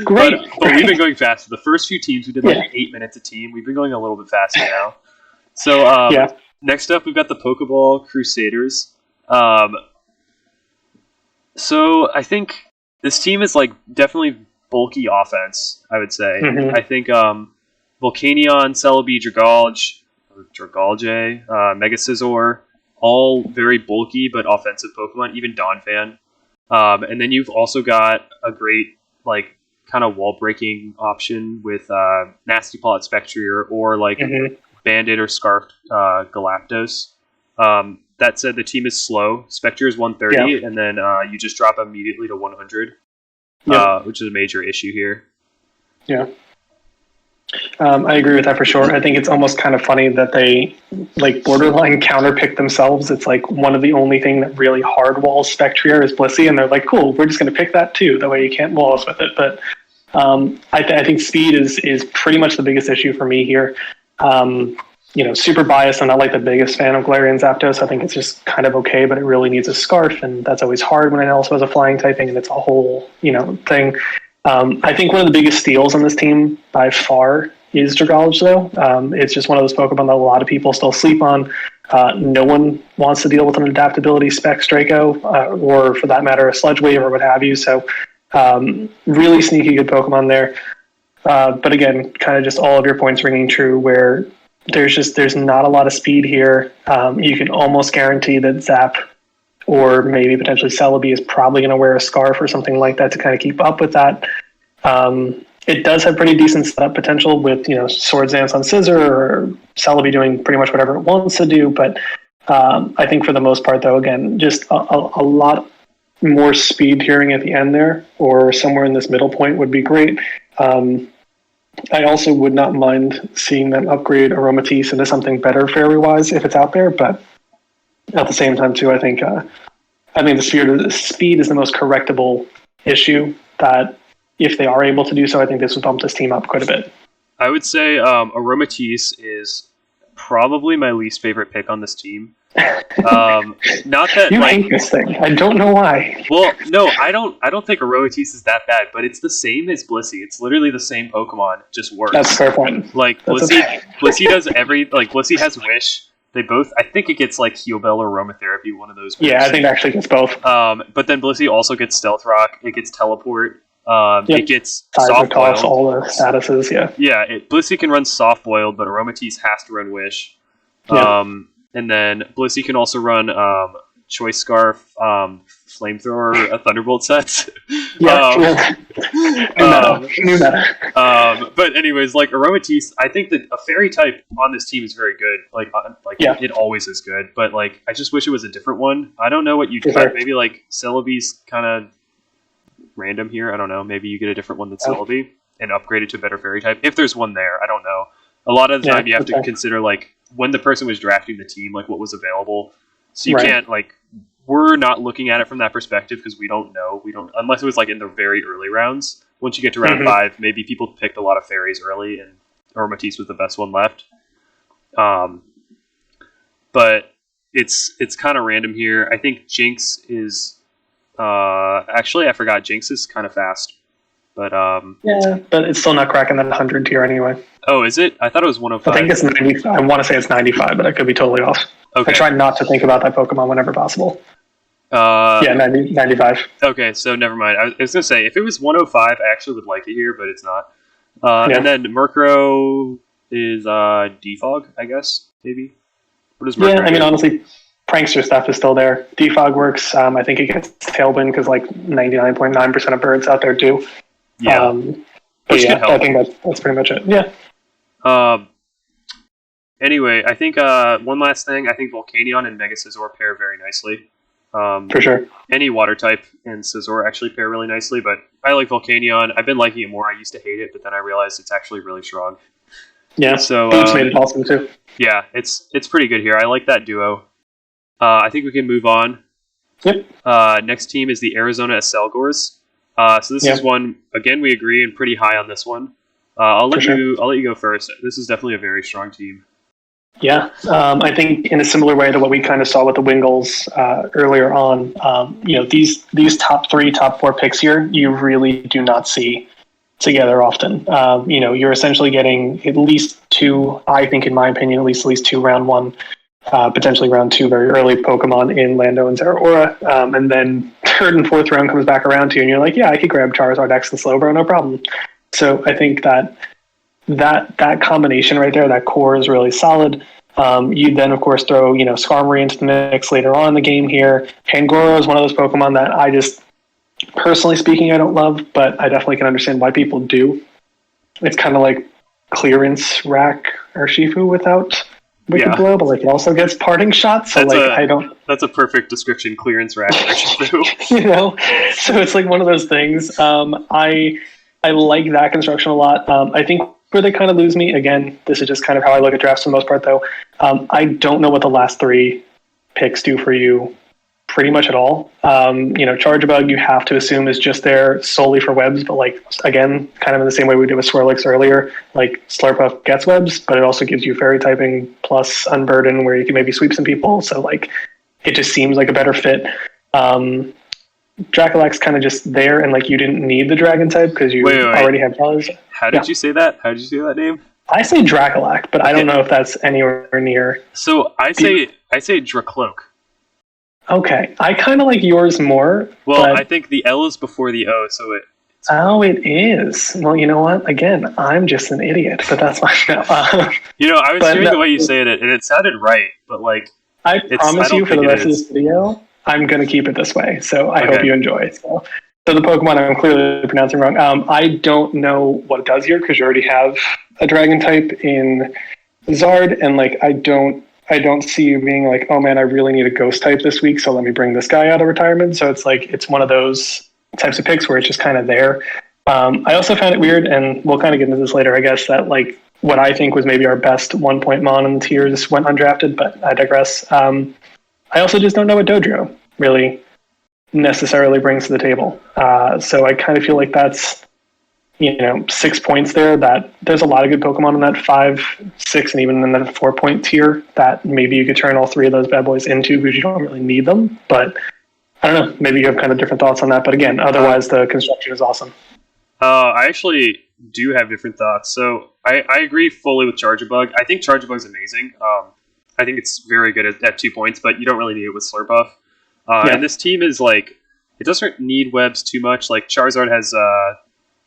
Great. But we've been going faster. The first few teams, we did 8 minutes a team. We've been going a little bit faster now. So next up, we've got the Pokeball Crusaders. So I think this team is definitely bulky offense, I would say. I think Volcanion, Celebi, Dragalge, Mega Scizor, all very bulky but offensive Pokemon, even Donphan. And then you've also got a great kind of wall breaking option with Nasty Paw at Spectrier or Bandit or Scarfed Galapagos. That said, the team is slow. Spectrier is 130, and then you just drop immediately to 100, which is a major issue here. Yeah. I agree with that for sure. I think it's almost kind of funny that they borderline counterpick themselves. It's one of the only thing that really hard walls Spectrier is Blissey, and they're cool, we're just going to pick that too. That way you can't wall us with it. But I think speed is pretty much the biggest issue for me here. Super biased. I'm not the biggest fan of Galarian Zapdos. I think it's just kind of okay, but it really needs a Scarf, and that's always hard when it also has a flying typing, and it's a whole thing. I think one of the biggest steals on this team by far is Dragalge, though. It's just one of those Pokemon that a lot of people still sleep on. No one wants to deal with an adaptability Specs Draco, or for that matter, a Sludge Wave or what have you. So really sneaky good Pokemon there. But again, kind of just all of your points ringing true, where there's not a lot of speed here. You can almost guarantee that Zap or maybe potentially Celebi is probably going to wear a Scarf or something like that to kind of keep up with that. It does have pretty decent setup potential with, Swords Dance on Scissor or Celebi doing pretty much whatever it wants to do. But I think for the most part, though, again, just a lot more speed hearing at the end there or somewhere in this middle point would be great. I also would not mind seeing them upgrade Aromatisse into something better fairy-wise if it's out there, but at the same time, too, I think the speed is the most correctable issue that if they are able to do so, I think this would bump this team up quite a bit. I would say Aromatisse is probably my least favorite pick on this team. Not that you hate this thing. I don't know why. Well, no, I don't think Aromatisse is that bad, but it's the same as Blissey. It's literally the same Pokemon, just worse. That's a fair point. Blissey does Blissey has Wish. They both, I think it gets Heal Bell or Aromatherapy, one of those. Yeah, I think it actually gets both. But then Blissey also gets Stealth Rock. It gets Teleport. It gets Soft Boiled. All the statuses, yeah. Yeah, Blissey can run Soft Boiled, but Aromatisse has to run Wish. Yeah. And then Blissey can also run Choice Scarf, Flamethrower, Thunderbolt sets. Yeah, new meta. But anyways, Aromatisse, I think that a Fairy type on this team is very good. It always is good. But I just wish it was a different one. I don't know what you'd try. Maybe Celebi's kind of random here. I don't know. Maybe you get a different one than Celebi and upgrade it to a better Fairy type. If there's one there, I don't know. A lot of the time you have to consider when the person was drafting the team, what was available. So you can't we're not looking at it from that perspective because we don't know. We don't, unless it was in the very early rounds. Once you get to round 5, maybe people picked a lot of fairies early, and Aromatisse was the best one left. But it's kind of random here. I think Jinx is actually I forgot Jinx is kind of fast, but but it's still not cracking that 100 tier anyway. Oh, is it? I thought it was 105. I think it's 90. I want to say it's 95, but I could be totally off. Okay. I try not to think about that Pokemon whenever possible. 95. Okay, so never mind. I was going to say, if it was 105, I actually would like it here, but it's not. And then Murkrow, is Defog, I guess, maybe. What is Yeah, I mean, honestly, prankster stuff is still there. Defog works. I think it gets Tailwind because like 99.9% of birds out there do. Yeah. But yeah, I think that's pretty much it. Yeah. Anyway, I think one last thing. I think Volcanion and Mega Scizor pair very nicely. For sure. Any water type and Scizor actually pair really nicely, but I like Volcanion. I've been liking it more. I used to hate it, but then I realized it's actually really strong. Yeah, so Boots made it awesome too. Yeah, it's pretty good here. I like that duo. I think we can move on. Yep. Next team is the Arizona Acelgors. So this is one, again, we agree and pretty high on this one. I'll let you go first. This is definitely a very strong team. Yeah, I think in a similar way to what we kind of saw with the Wingles earlier on, these top 3, top 4 picks here, you really do not see together often. You're essentially getting at least 2, I think in my opinion, at least 2 round 1, potentially round 2 very early Pokemon in Lando and Zeraora, and then 3rd and 4th round comes back around to you and you're like, yeah, I could grab Charizard X and Slowbro, no problem. So I think that combination right there, that core is really solid. You then, of course, throw Skarmory into the mix later on in the game here. Pangoro is one of those Pokemon that I just, personally speaking, I don't love, but I definitely can understand why people do. It's kind of like clearance rack Urshifu without Wicked Blow, but like it also gets parting shots. So that's a perfect description. Clearance rack Urshifu. So it's like one of those things. I like that construction a lot. I think where they kind of lose me, again, this is just kind of how I look at drafts for the most part, though. I don't know what the last 3 picks do for you pretty much at all. Chargebug, you have to assume is just there solely for webs, but like, again, kind of in the same way we did with Swirlix earlier, like Slurpuff gets webs, but it also gives you fairy typing plus Unburden where you can maybe sweep some people. So like, it just seems like a better fit. Draculax kind of just there, and like you didn't need the dragon type because you already have Charizard. How did you say that? How did you say that name? I say Draculac, but I don't know if that's anywhere near. So I say Dracloak. Okay, I kind of like yours more. Well, I think the L is before the O, so it. Oh, it is. Well, you know what? Again, I'm just an idiot, but that's fine. No, I was hearing the way you said it, and it sounded right, but like. I promise you, for the rest of this video, I'm going to keep it this way, so I hope you enjoy. So the Pokemon I'm clearly pronouncing wrong. I don't know what it does here because you already have a Dragon type in Zard, and like I don't see you being like, oh man, I really need a Ghost type this week, so let me bring this guy out of retirement. So it's like it's one of those types of picks where it's just kind of there. I also found it weird, and we'll kind of get into this later, I guess, that like what I think was maybe our best 1-point mon in the tier just went undrafted, but I digress. I also just don't know what Dodrio really necessarily brings to the table. So I kind of feel like that's, 6 points there. That there's a lot of good Pokemon in that 5, 6, and even in that 4-point tier that maybe you could turn all 3 of those bad boys into because you don't really need them. But I don't know, maybe you have kind of different thoughts on that. But again, otherwise the construction is awesome. I actually do have different thoughts. So I agree fully with Charjabug. I think Charjabug's amazing. I think it's very good at 2 points, but you don't really need it with Slurpuff. And this team is like, it doesn't need webs too much. Like Charizard has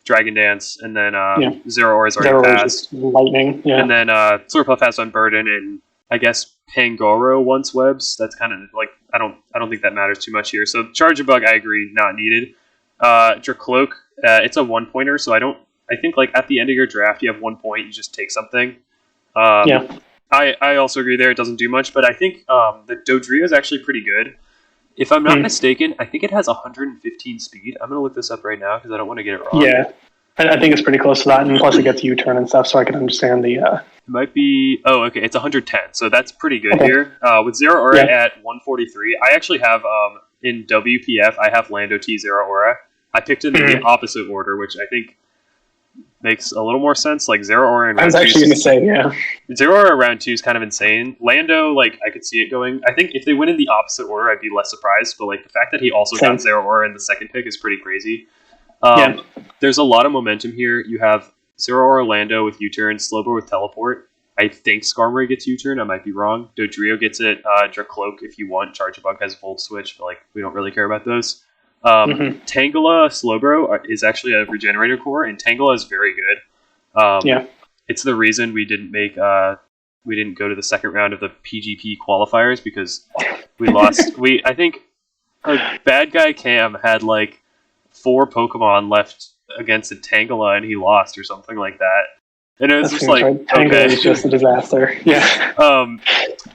Dragon Dance, and then Zeraora is already passed. Lightning, and then Slurpuff has Unburden, and I guess Pangoro wants webs. That's kind of like I don't think that matters too much here. So Charjabug, I agree, not needed. Dracloak, it's a 1-pointer, so I think like at the end of your draft, you have 1 point, you just take something. I also agree there. It doesn't do much, but I think the Dodrio is actually pretty good. If I'm not mistaken, I think it has 115 speed. I'm going to look this up right now because I don't want to get it wrong. Yeah, I think it's pretty close to that, and plus it gets U-turn and stuff, so I can understand the... It might be... Oh, okay, it's 110, so that's pretty good here. With Zeraora at 143, I actually have, in WPF, I have Lando T Zeraora. I picked it in the opposite order, which I think makes a little more sense. Like Zeraora in round 2. I was actually going to say, Zeraora round 2 is kind of insane. Lando, like, I could see it going. I think if they went in the opposite order, I'd be less surprised. But like the fact that he also got Zeraora in the second pick is pretty crazy. There's a lot of momentum here. You have Zeraora, Lando with U-turn, Slowbro with teleport. I think Skarmory gets U-turn. I might be wrong. Dodrio gets it. Dracloak if you want. Charjabug has Volt Switch, but like we don't really care about those. Tangela Slowbro is actually a regenerator core, and Tangela is very good. it's the reason we didn't go to the second round of the PGP qualifiers because we lost. I think our bad guy Cam had like 4 Pokemon left against a Tangela and he lost or something like that. And it was just like, Pangoro is just a disaster. Yeah.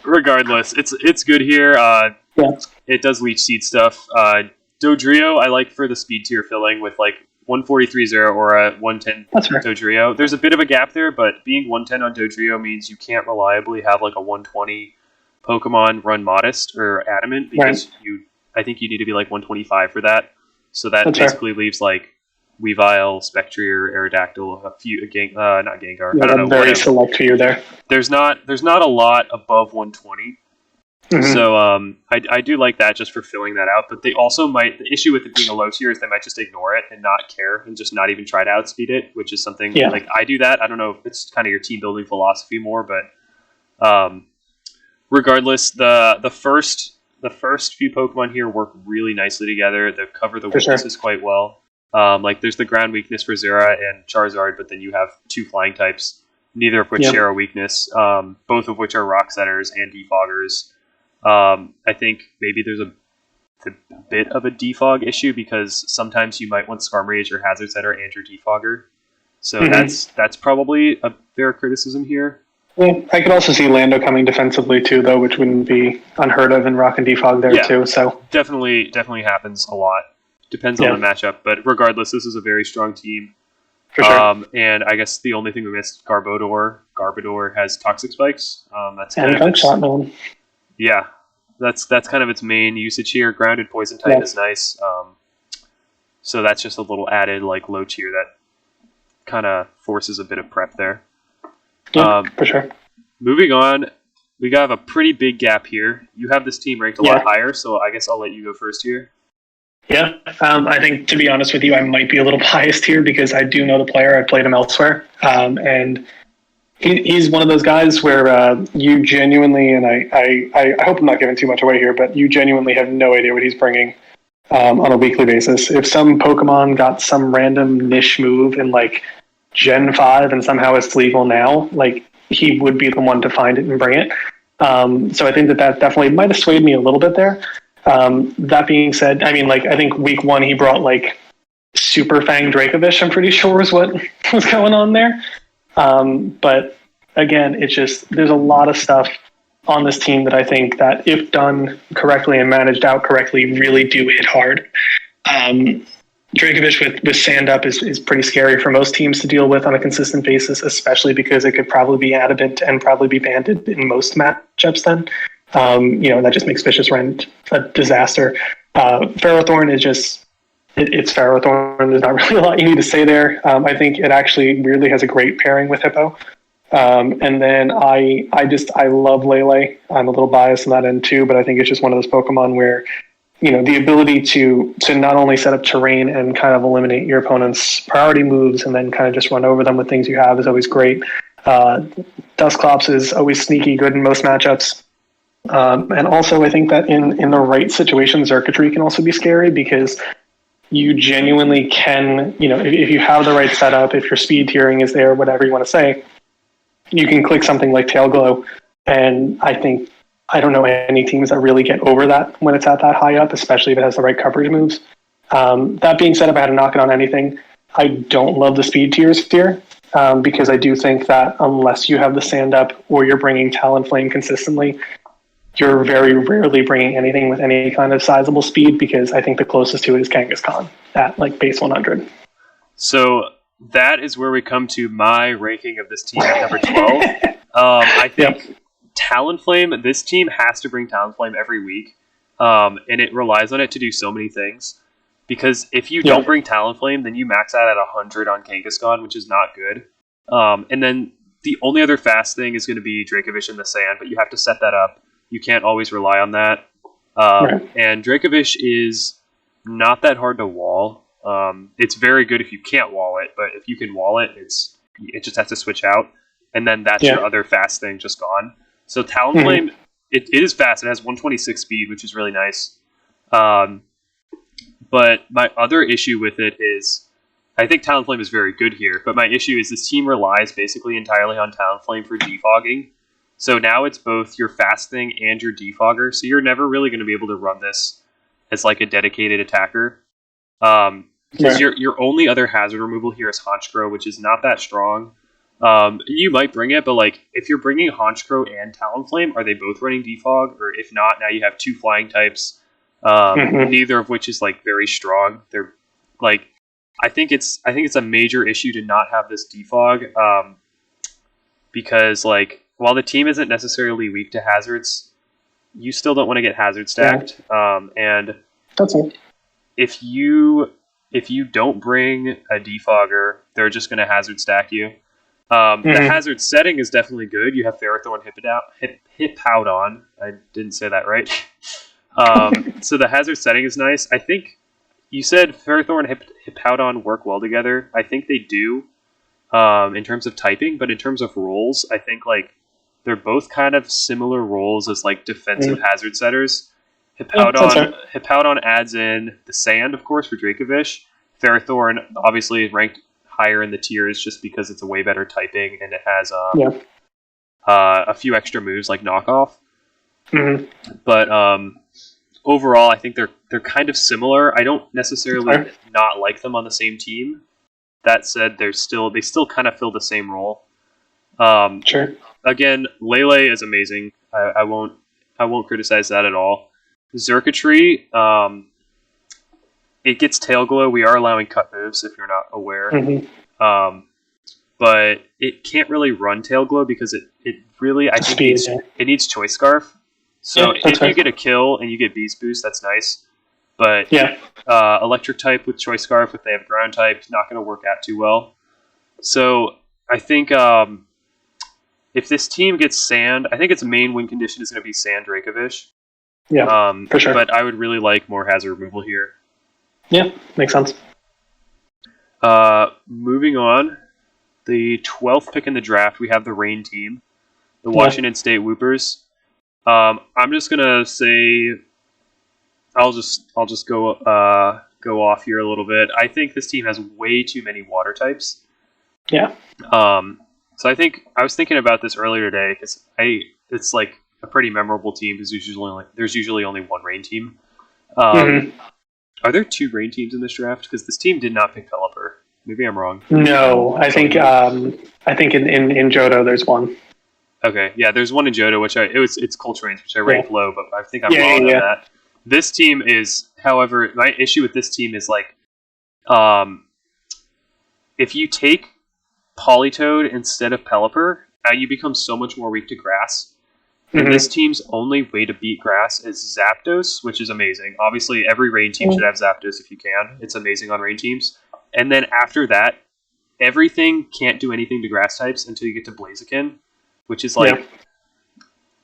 Regardless, it's good here. It does leech seed stuff. Dodrio, I like for the speed tier filling with like 143-0 or a 110 Dodrio. There's a bit of a gap there, but being 110 on Dodrio means you can't reliably have like a 120 Pokemon run Modest or Adamant because I think you need to be like 125 for that. So that basically leaves like Weavile, Spectre, or Aerodactyl, not Gengar. Yeah, I don't know. Very select for you there. There's not a lot above 120. Mm-hmm. So I do like that just for filling that out. But they also the issue with it being a low tier is they might just ignore it and not care and just not even try to outspeed it, which is something like I do that. I don't know if it's kind of your team building philosophy more, but regardless, the first few Pokemon here work really nicely together. They cover the weaknesses quite well. Like there's the ground weakness for Zera and Charizard, but then you have 2 flying types, neither of which share a weakness, both of which are rock setters and defoggers. I think maybe there's a bit of a defog issue because sometimes you might want Skarmory or Hazard Setter and your defogger. So that's probably a fair criticism here. Yeah, I could also see Lando coming defensively too, though, which wouldn't be unheard of in Rock and Defog there too. So definitely happens a lot. Depends on the matchup, but regardless, this is a very strong team. For sure. And I guess the only thing we missed, Garbodor. Garbodor has Toxic Spikes. That's and kind of Shot, man. Yeah, that's kind of its main usage here. Grounded Poison type is nice. So that's just a little added like low tier that kind of forces a bit of prep there. Yeah, for sure. Moving on, we have a pretty big gap here. You have this team ranked a lot higher, so I guess I'll let you go first here. Yeah, I think, to be honest with you, I might be a little biased here because I do know the player. I played him elsewhere. And he's one of those guys where you genuinely, and I hope I'm not giving too much away here, but you genuinely have no idea what he's bringing on a weekly basis. If some Pokemon got some random niche move in like Gen 5 and somehow it's legal now, like he would be the one to find it and bring it. So I think that definitely might have swayed me a little bit there. That being said, I mean, like, I think week 1 he brought like Super Fang Dracovish, I'm pretty sure was what was going on there. But again, it's just, there's a lot of stuff on this team that I think that if done correctly and managed out correctly, really do hit hard. Dracovish with Sand Up is pretty scary for most teams to deal with on a consistent basis, especially because it could probably be adamant and probably be banded in most matchups then. That just makes Vicious Rend a disaster. Ferrothorn is just, it's Ferrothorn. There's not really a lot you need to say there. I think it actually weirdly has a great pairing with Hippo. And then I love Lele. I'm a little biased on that end too, but I think it's just one of those Pokemon where, the ability to not only set up terrain and kind of eliminate your opponent's priority moves and then kind of just run over them with things you have is always great. Dusclops is always sneaky good in most matchups. And also I think that in the right situation, Circuitry can also be scary because you genuinely can, if you have the right setup, if your speed tiering is there, whatever you want to say, you can click something like Tail Glow. And I don't know any teams that really get over that when it's at that high up, especially if it has the right coverage moves. That being said, if I had to knock it on anything, I don't love the speed tiers here because I do think that unless you have the Sand Up or you're bringing Talonflame consistently, you're very rarely bringing anything with any kind of sizable speed because I think the closest to it is Kangaskhan at like base 100. So that is where we come to my ranking of this team at number 12. I think Talonflame, this team has to bring Talonflame every week, and it relies on it to do so many things. Because if you don't bring Talonflame, then you max out at 100 on Kangaskhan, which is not good. And then the only other fast thing is going to be Dracovish in the sand, but you have to set that up. You can't always rely on that. And Dracovish is not that hard to wall. It's very good if you can't wall it, but if you can wall it, it just has to switch out. And then that's your other fast thing just gone. So Talonflame, it is fast. It has 126 speed, which is really nice. But my other issue with it is I think Talonflame is very good here, but my issue is this team relies basically entirely on Talonflame for defogging. So now it's both your fast thing and your defogger, so you're never really going to be able to run this as like a dedicated attacker. Because your only other hazard removal here is Honchkrow, which is not that strong. You might bring it, but like if you're bringing Honchkrow and Talonflame, are they both running defog? Or if not, now you have two flying types, neither of which is like very strong. They're like, I think it's a major issue to not have this defog, because like while the team isn't necessarily weak to hazards, you still don't want to get hazard stacked. And that's it. If you don't bring a defogger, they're just going to hazard stack you. The hazard setting is definitely good. You have Ferrothorn, Hippowdon. I didn't say that right. So the hazard setting is nice. I think you said Ferrothorn and Hippowdon work well together. I think they do in terms of typing, but in terms of roles, I think like they're both kind of similar roles as like defensive hazard setters. Hippowdon adds in the sand, of course, for Dracovish. Ferrothorn obviously is ranked higher in the tiers just because it's a way better typing and it has a few extra moves like knockoff. But overall, I think they're kind of similar. I don't necessarily not like them on the same team. That said, they still kind of fill the same role. Again, Lele is amazing. I won't criticize that at all. Circuitry, it gets Tail Glow. We are allowing cut moves if you're not aware. But it can't really run Tail Glow because it really, I think it needs Choice Scarf. So if you get a kill and you get Beast Boost, that's nice. But Electric type with Choice Scarf, if they have Ground type, not going to work out too well. So I think if this team gets Sand, I think its main win condition is going to be Sand Dracovish. For sure. But I would really like more hazard removal here. Yeah, makes sense. Moving on, the 12th pick in the draft, we have the Rain team, the Washington State Whoopers. I'm just gonna say, I'll just go off here a little bit. I think this team has way too many water types. So I think I was thinking about this earlier today because it's like a pretty memorable team because there's usually only one Rain team. Are there two Rain teams in this draft? Because this team did not pick Pelipper. Maybe I'm wrong. No, I think in Johto there's one. Okay, yeah, there's one in Johto, it's Coltrane's, which I ranked low, but I think I'm wrong on that. This team is, however, my issue with this team is like, if you take Politoed instead of Pelipper, you become so much more weak to grass. And this team's only way to beat grass is Zapdos, which is amazing. Obviously, every Rain team should have Zapdos if you can. It's amazing on Rain teams. And then after that, everything can't do anything to grass types until you get to Blaziken, which is like,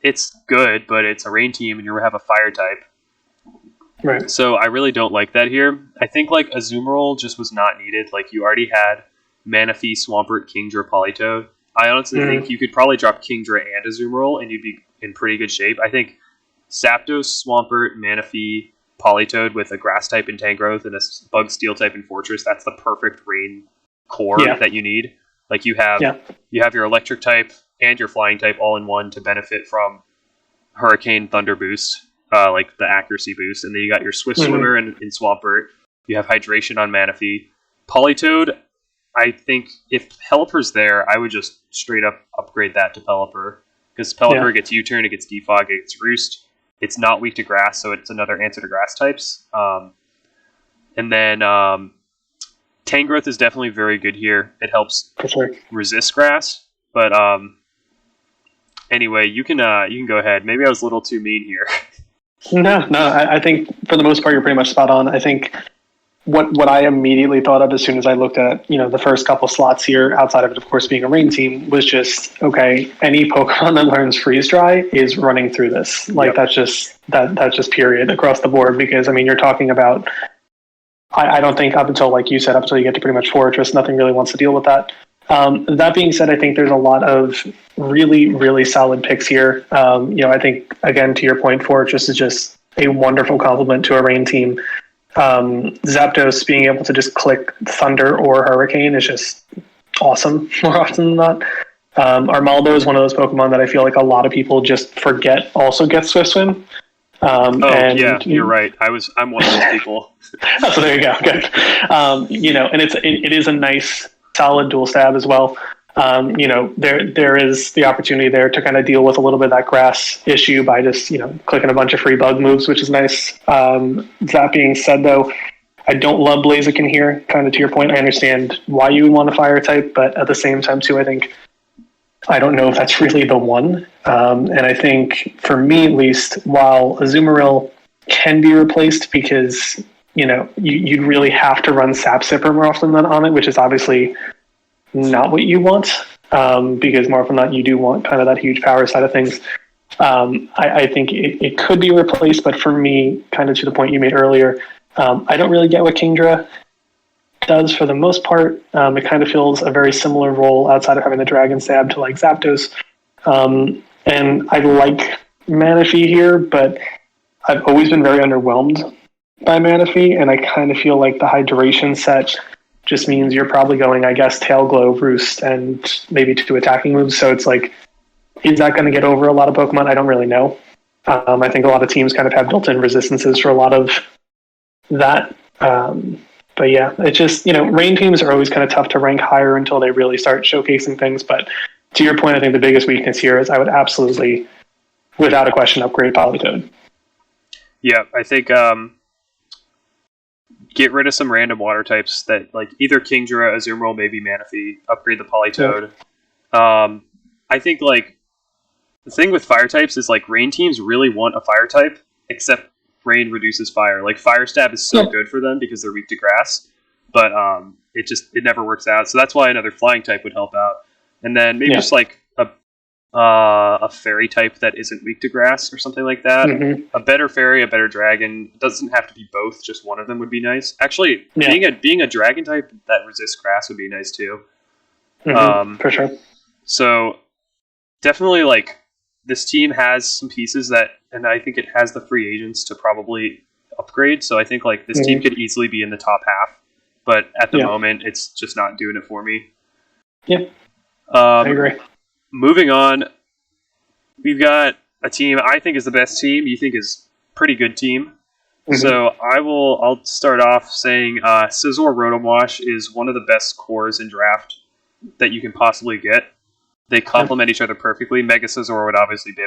it's good, but it's a Rain team and you have a Fire type. Right. So I really don't like that here. I think like Azumarill just was not needed. Like you already had Manaphy, Swampert, Kingdra, Politoed. I honestly think you could probably drop Kingdra and Azumarill and you'd be in pretty good shape. I think Zapdos, Swampert, Manaphy, Politoed with a Grass type and Tangrowth and a Bug Steel type and Fortress, that's the perfect Rain core that you need. Like you have your Electric type and your Flying type all in one to benefit from Hurricane Thunder boost, like the accuracy boost, and then you got your Swift Swimmer in Swampert. You have Hydration on Manaphy. Politoed, I think if Pelipper's there, I would just straight up upgrade that to Pelipper. Because Pelipper gets U-turn, it gets Defog, it gets Roost. It's not weak to grass, so it's another answer to grass types. And then Tangrowth is definitely very good here. It helps resist grass. But anyway, you can go ahead. Maybe I was a little too mean here. No, I think for the most part you're pretty much spot on. I think what I immediately thought of as soon as I looked at the first couple slots here, outside of it of course being a Rain team, was just okay. Any Pokemon that learns Freeze Dry is running through this. Like that's just period across the board. Because I mean you're talking about. I don't think up until like you said, up until you get to pretty much Fortress, nothing really wants to deal with that. That being said, I think there's a lot of really, really solid picks here. I think, again, to your point, Fortress is just a wonderful complement to a Rain team. Zapdos being able to just click Thunder or Hurricane is just awesome more often than not. Armaldo is one of those Pokemon that I feel like a lot of people just forget also gets Swift Swim. Yeah, you're right. I'm one of those people. So there you go. Good. And it is a nice, solid dual stab as well. There is the opportunity there to kind of deal with a little bit of that grass issue by just clicking a bunch of free bug moves, which is nice. That being said, though, I don't love Blaziken here. Kind of to your point, I understand why you would want a fire type, but at the same time, too, I don't know if that's really the one. And I think, for me at least, while Azumarill can be replaced because, you'd really have to run Sap Sipper more often than on it, which is obviously not what you want, because more often than not, you do want kind of that huge power side of things. I think it could be replaced, but for me, kind of to the point you made earlier, I don't really get what Kingdra does for the most part. It kind of fills a very similar role outside of having the Dragon Stab to like Zapdos. And I like Manaphy here, but I've always been very underwhelmed by Manaphy, and I kind of feel like the hydration set just means you're probably going, I guess, Tail Glow, Roost, and maybe 2 attacking moves. So it's like, is that going to get over a lot of Pokemon? I don't really know. I think a lot of teams kind of have built-in resistances for a lot of that. But yeah, it's just, rain teams are always kind of tough to rank higher until they really start showcasing things. But to your point, I think the biggest weakness here is I would absolutely, without a question, upgrade Politoed. Yeah, I think get rid of some random water types that, like, either Kingdra, Azumarill, maybe Manaphy, upgrade the Politoed. Yeah. I think, like, the thing with fire types is, like, rain teams really want a fire type, except rain reduces fire. Like, Fire Stab is so good for them because they're weak to grass, but it never works out. So that's why another flying type would help out. And then maybe just, like, a fairy type that isn't weak to grass or something like that. Mm-hmm. A better fairy, a better dragon. It doesn't have to be both, just one of them would be nice. Actually, being a dragon type that resists grass would be nice too. Mm-hmm. For sure. So definitely, like, this team has some pieces and I think it has the free agents to probably upgrade. So I think, like, this team could easily be in the top half, but at the moment it's just not doing it for me. Yeah. I agree. Moving on, we've got a team I think is the best team. You think is pretty good team. Mm-hmm. So I'll start off saying Scizor Rotom-Wash is one of the best cores in draft that you can possibly get. They complement each other perfectly. Mega Scizor would obviously be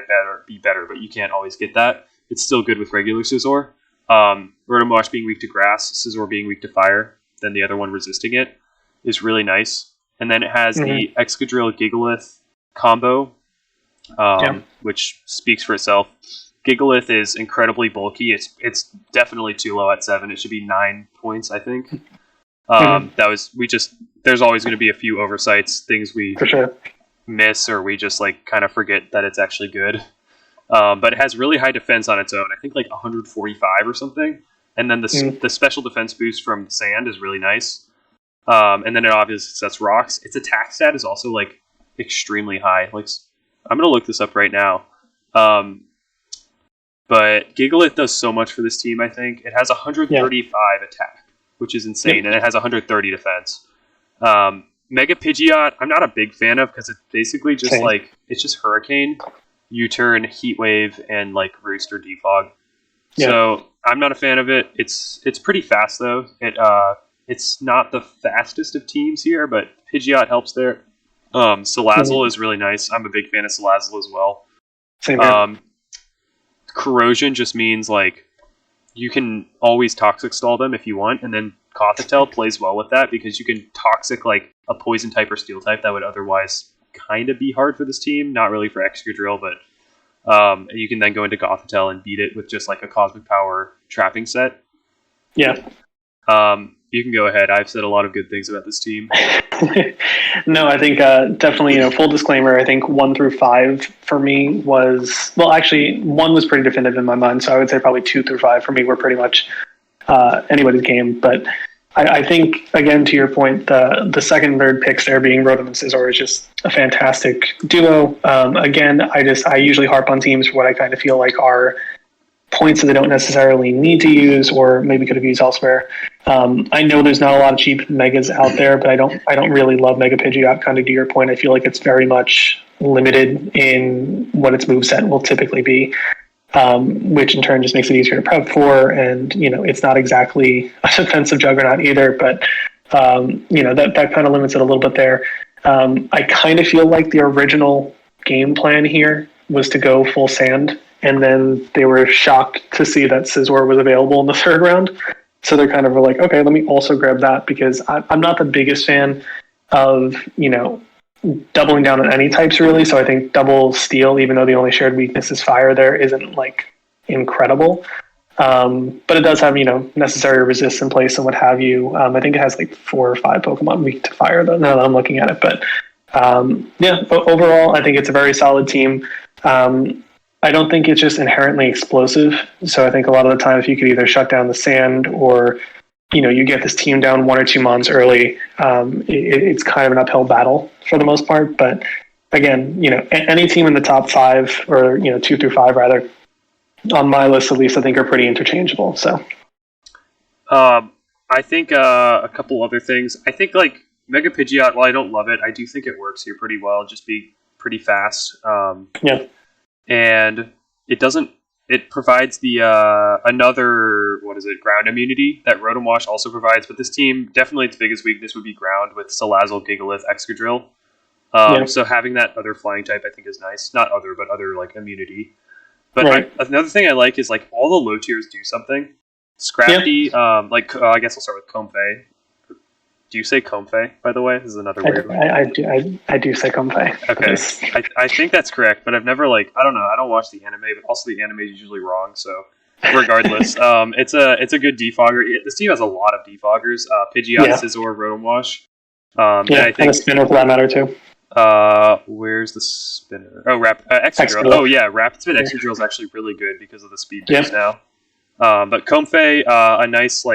better, but you can't always get that. It's still good with regular Scizor. Rotom-Wash being weak to grass, Scizor being weak to fire, then the other one resisting it is really nice. And then it has the Excadrill Gigalith combo, which speaks for itself. Gigalith is incredibly bulky. It's definitely too low at 7. It should be 9 points, I think. There's always going to be a few oversights, things we miss, or we just, like, kind of forget that it's actually good. But it has really high defense on its own. I think like 145 or something. And then the special defense boost from Sand is really nice. And then it obviously sets rocks. Its attack stat is also, like, extremely high. Like, I'm gonna look this up right now. But Gigalith does so much for this team. I think it has 135 attack, which is insane, and it has 130 defense. Mega Pidgeot, I'm not a big fan of because it's basically just it's just Hurricane, U-turn, Heat Wave, and like Roost or Defog. So I'm not a fan of it. It's pretty fast though. It's not the fastest of teams here, but Pidgeot helps there. Salazzle is really nice. I'm a big fan of Salazzle as well. Same here. Corrosion just means, like, you can always Toxic Stall them if you want, and then Gothitelle plays well with that because you can Toxic, like, a Poison type or Steel type that would otherwise kind of be hard for this team. Not really for Excadrill, but you can then go into Gothitelle and beat it with just, like, a Cosmic Power trapping set. Yeah. You can go ahead. I've said a lot of good things about this team. No, I think definitely, full disclaimer, I think 1 through 5 for me was, well, actually, 1 was pretty definitive in my mind, so I would say probably 2 through 5 for me were pretty much anybody's game. But I think, again, to your point, the second and third picks there being Rotom and Scizor is just a fantastic duo. Again, I usually harp on teams for what I kind of feel like are points that they don't necessarily need to use, or maybe could have used elsewhere. I know there's not a lot of cheap megas out there, but I don't really love Mega Pidgeot. Kind of to your point, I feel like it's very much limited in what its moveset will typically be, which in turn just makes it easier to prep for. And it's not exactly a defensive juggernaut either, but that kind of limits it a little bit there. I kind of feel like the original game plan here was to go full sand, and then they were shocked to see that Scizor was available in the third round. So they're kind of like, okay, let me also grab that, because I'm not the biggest fan of, doubling down on any types really. So I think double steel, even though the only shared weakness is fire there, isn't like incredible. But it does have, necessary resist in place and what have you. I think it has like 4 or 5 Pokemon weak to fire though, now that I'm looking at it. But overall, I think it's a very solid team. I don't think it's just inherently explosive. So I think a lot of the time, if you could either shut down the sand or, you get this team down 1 or 2 months early, it's kind of an uphill battle for the most part. But again, any team in the top 5 or, 2 through 5 rather, on my list at least, I think are pretty interchangeable. So, I think a couple other things. I think like Mega Pidgeot, while I don't love it, I do think it works here pretty well. Just be pretty fast. And it provides the another, ground immunity that Rotom Wash also provides. But this team, definitely its biggest weakness would be ground with Salazzle, Gigalith, Excadrill. So having that other flying type I think is nice. Not other, but other like immunity. But another thing I like is like all the low tiers do something. Scrafty, I guess I'll start with Comfey. Do you say Comfey, by the way? This is another weird one. I do say Comfey. Okay. I think that's correct, but I've never I don't know, I don't watch the anime, but also the anime is usually wrong, so regardless. It's a good defogger. This team has a lot of defoggers. Pidgeot, Scizor, Rotom Wash. And a spinner for that matter too. Where's the spinner? Oh, Excadrill. Oh yeah, Rapid Spin Excadrill is actually really good because of the speed boost now. But Comfey, a nice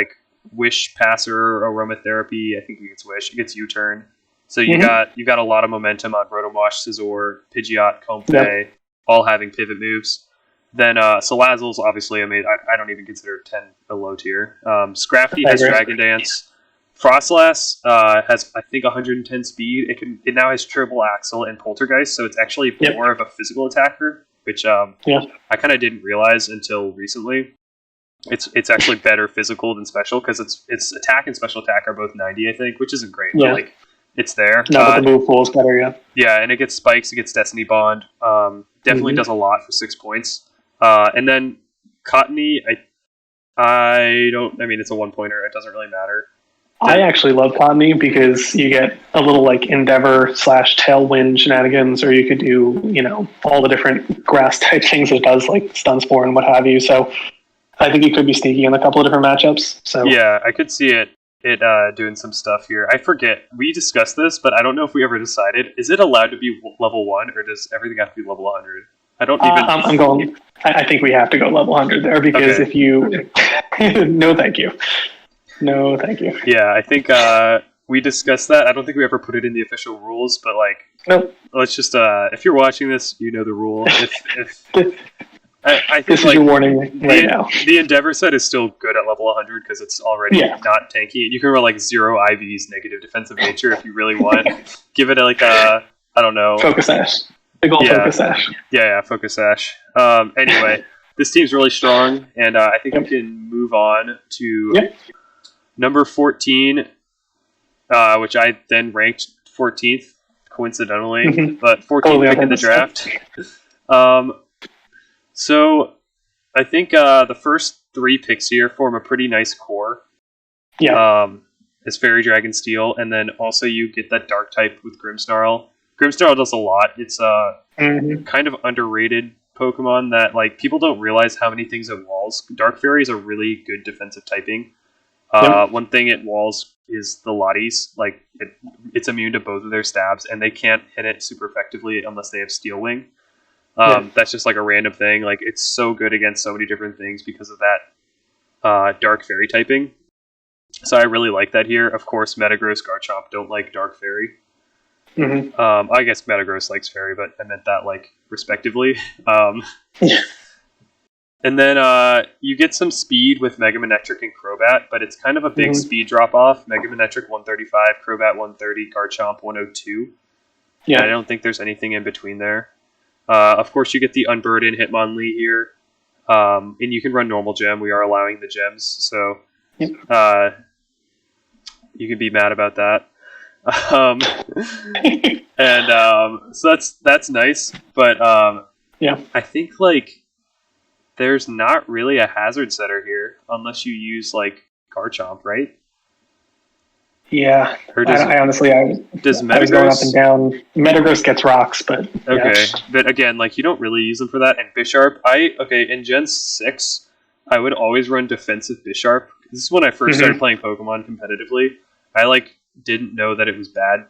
Wish Passer, Aromatherapy. I think it gets Wish. It gets U-Turn. So you got a lot of momentum on Rotom Wash, Scizor, Pidgeot, Comfey, all having pivot moves. Then Salazzle's obviously I don't even consider 10 a low tier. Scrafty has Dragon Dance. Frostlass has I think 110 speed. It now has Triple Axle and Poltergeist, so it's actually more of a physical attacker, which I kind of didn't realize until recently. It's actually better physical than special because its attack and special attack are both 90, I think, which isn't great. Yeah. But, it's there. No, but the move pool is better, yeah. Yeah, and it gets spikes, it gets Destiny Bond. Definitely does a lot for 6 points. And then Cottony, it's a 1-pointer. It doesn't really matter. I actually love Cottony because you get a little Endeavor / Tailwind shenanigans, or you could do, all the different grass type things it does, like Stun Spore and what have you. So I think it could be sneaky in a couple of different matchups. So yeah, I could see it doing some stuff here. I forget. We discussed this, but I don't know if we ever decided. Is it allowed to be level 1, or does everything have to be level 100? I don't even... I think we have to go level 100 there, because if you... No, thank you. No, thank you. Yeah, I think we discussed that. I don't think we ever put it in the official rules, but nope. Let's just... if you're watching this, you know the rule. I think this is your warning right now. The Endeavor set is still good at level 100 because it's already not tanky. You can run 0 IVs, negative defensive nature, if you really want. Give it I don't know. Focus Sash. Big old Focus Sash. Yeah, Focus Sash. Anyway, this team's really strong, and I think we can move on to number 14, which I then ranked 14th, coincidentally, but 14th pick in the draft. So, I think the first 3 picks here form a pretty nice core. Yeah. It's Fairy Dragon Steel, and then also you get that Dark type with Grimmsnarl. Grimmsnarl does a lot. It's a kind of underrated Pokemon that people don't realize how many things it walls. Dark Fairy is a really good defensive typing. One thing it walls is the Lotties. It's immune to both of their stabs, and they can't hit it super effectively unless they have Steel Wing. That's just a random thing. It's so good against so many different things because of that Dark Fairy typing. So I really like that here. Of course, Metagross, Garchomp don't like Dark Fairy. I guess Metagross likes Fairy, but I meant that respectively. And then you get some speed with Mega Manectric and Crobat, but it's kind of a big speed drop off. Mega Manectric 135, Crobat 130, Garchomp 102. Yeah, and I don't think there's anything in between there. Of course, you get the Unburden Hitmonlee here, and you can run normal gem. We are allowing the gems, so you can be mad about that. And so that's nice, but I think like there's not really a hazard setter here unless you use like Garchomp, right? Yeah, I honestly, does Metagross, I was going up and down. Metagross gets rocks, but okay. But again, like you don't really use them for that. And Bisharp, in Gen 6, I would always run defensive Bisharp. This is when I first started playing Pokemon competitively. I like didn't know that it was bad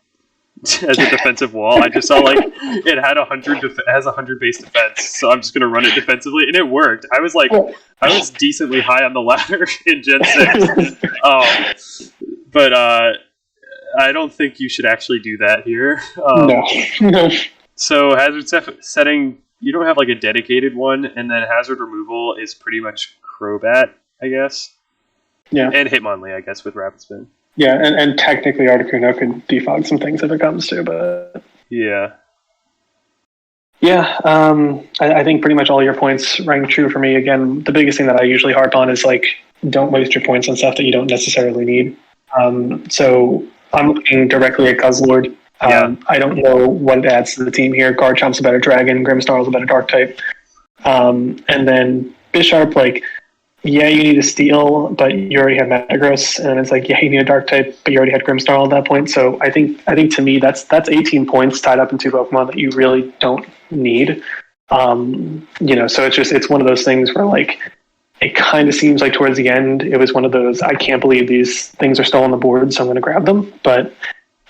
as a defensive wall. I just saw like it had 100 base defense, so I'm just gonna run it defensively, and it worked. I was decently high on the ladder in Gen 6. But I don't think you should actually do that here. No. So hazard setting, you don't have like a dedicated one, and then hazard removal is pretty much Crobat, I guess. Yeah. And Hitmonlee, I guess, with Rapid Spin. Yeah, and technically Articuno could defog some things if it comes to, but... Yeah. Yeah, I think pretty much all your points rang true for me. Again, the biggest thing that I usually harp on is like, don't waste your points on stuff that you don't necessarily need. So I'm looking directly at Guzzlord. I don't know what it adds to the team here. Garchomp's a better Dragon, Grimmsnarl's a better Dark type. And then Bisharp, like, yeah, you need a Steel, but you already have Metagross, and it's like, yeah, you need a Dark type, but you already had Grimmsnarl at that point. So I think to me that's 18 points tied up in two Pokemon that you really don't need. So it's one of those things where like it kind of seems like towards the end it was one of those, I can't believe these things are still on the board, so I'm going to grab them, but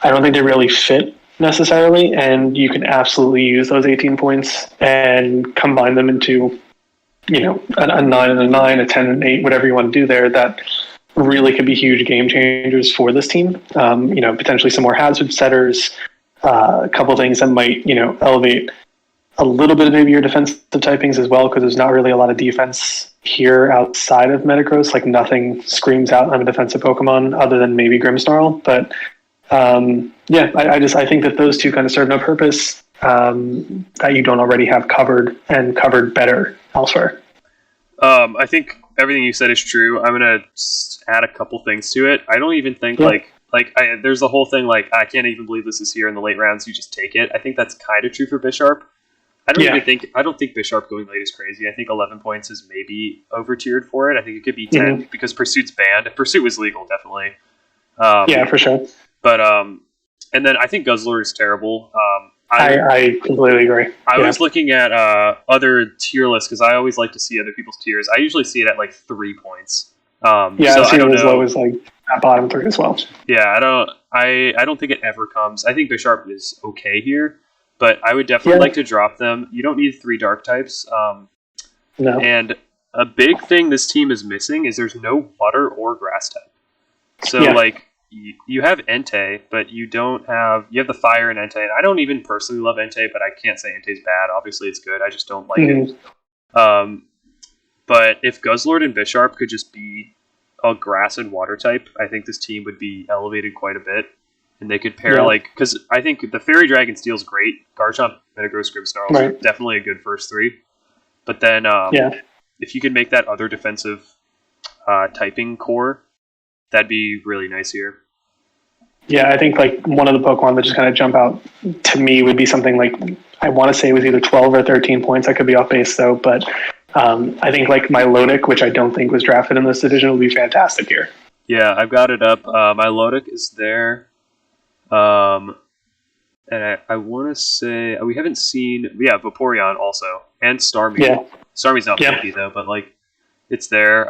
I don't think they really fit necessarily, and you can absolutely use those 18 points and combine them into a 9 and a 9, a 10 and 8, whatever you want to do there, that really could be huge game changers for this team. Potentially some more hazard setters, a couple things that might, elevate a little bit of maybe your defensive typings as well, because there's not really a lot of defense here outside of Metagross. Like nothing screams out on a defensive Pokemon other than maybe Grimmsnarl. But I think that those two kind of serve no purpose that you don't already have covered and covered better elsewhere. I think everything you said is true. I'm gonna add a couple things to it. I don't even think there's the whole thing like I can't even believe this is here in the late rounds. You just take it. I think that's kind of true for Bisharp. I don't think Bisharp going late is crazy. I think 11 points is maybe over tiered for it. I think it could be 10 because Pursuit's banned. If Pursuit was legal, definitely. For sure. But and then I think Guzzlord is terrible. I completely agree. I was looking at other tier lists because I always like to see other people's tiers. I usually see it at like 3 points. I've seen it as low as like at bottom 3 as well. Yeah, I don't think it ever comes. I think Bisharp is okay here, but I would definitely like to drop them. You don't need 3 dark types. No. And a big thing this team is missing is there's no water or grass type. So like you have Entei, but you have the fire in Entei. And I don't even personally love Entei, but I can't say Entei's bad. Obviously it's good. I just don't like it. But if Guzzlord and Bisharp could just be a grass and water type, I think this team would be elevated quite a bit. And they could pair because I think the Fairy Dragon Steel's great. Garchomp, Metagross, Grimmsnarl is definitely a good first 3. But then if you could make that other defensive typing core, that'd be really nice here. Yeah, I think like one of the Pokemon that just kind of jump out to me would be something like, I want to say it was either 12 or 13 points. I could be off base though, but I think like my Milotic, which I don't think was drafted in this division, would be fantastic here. Yeah, I've got it up. My Milotic is there. And I want to say we haven't seen Vaporeon also and Starmie. Yeah. Starmie's not funky though, but like it's there.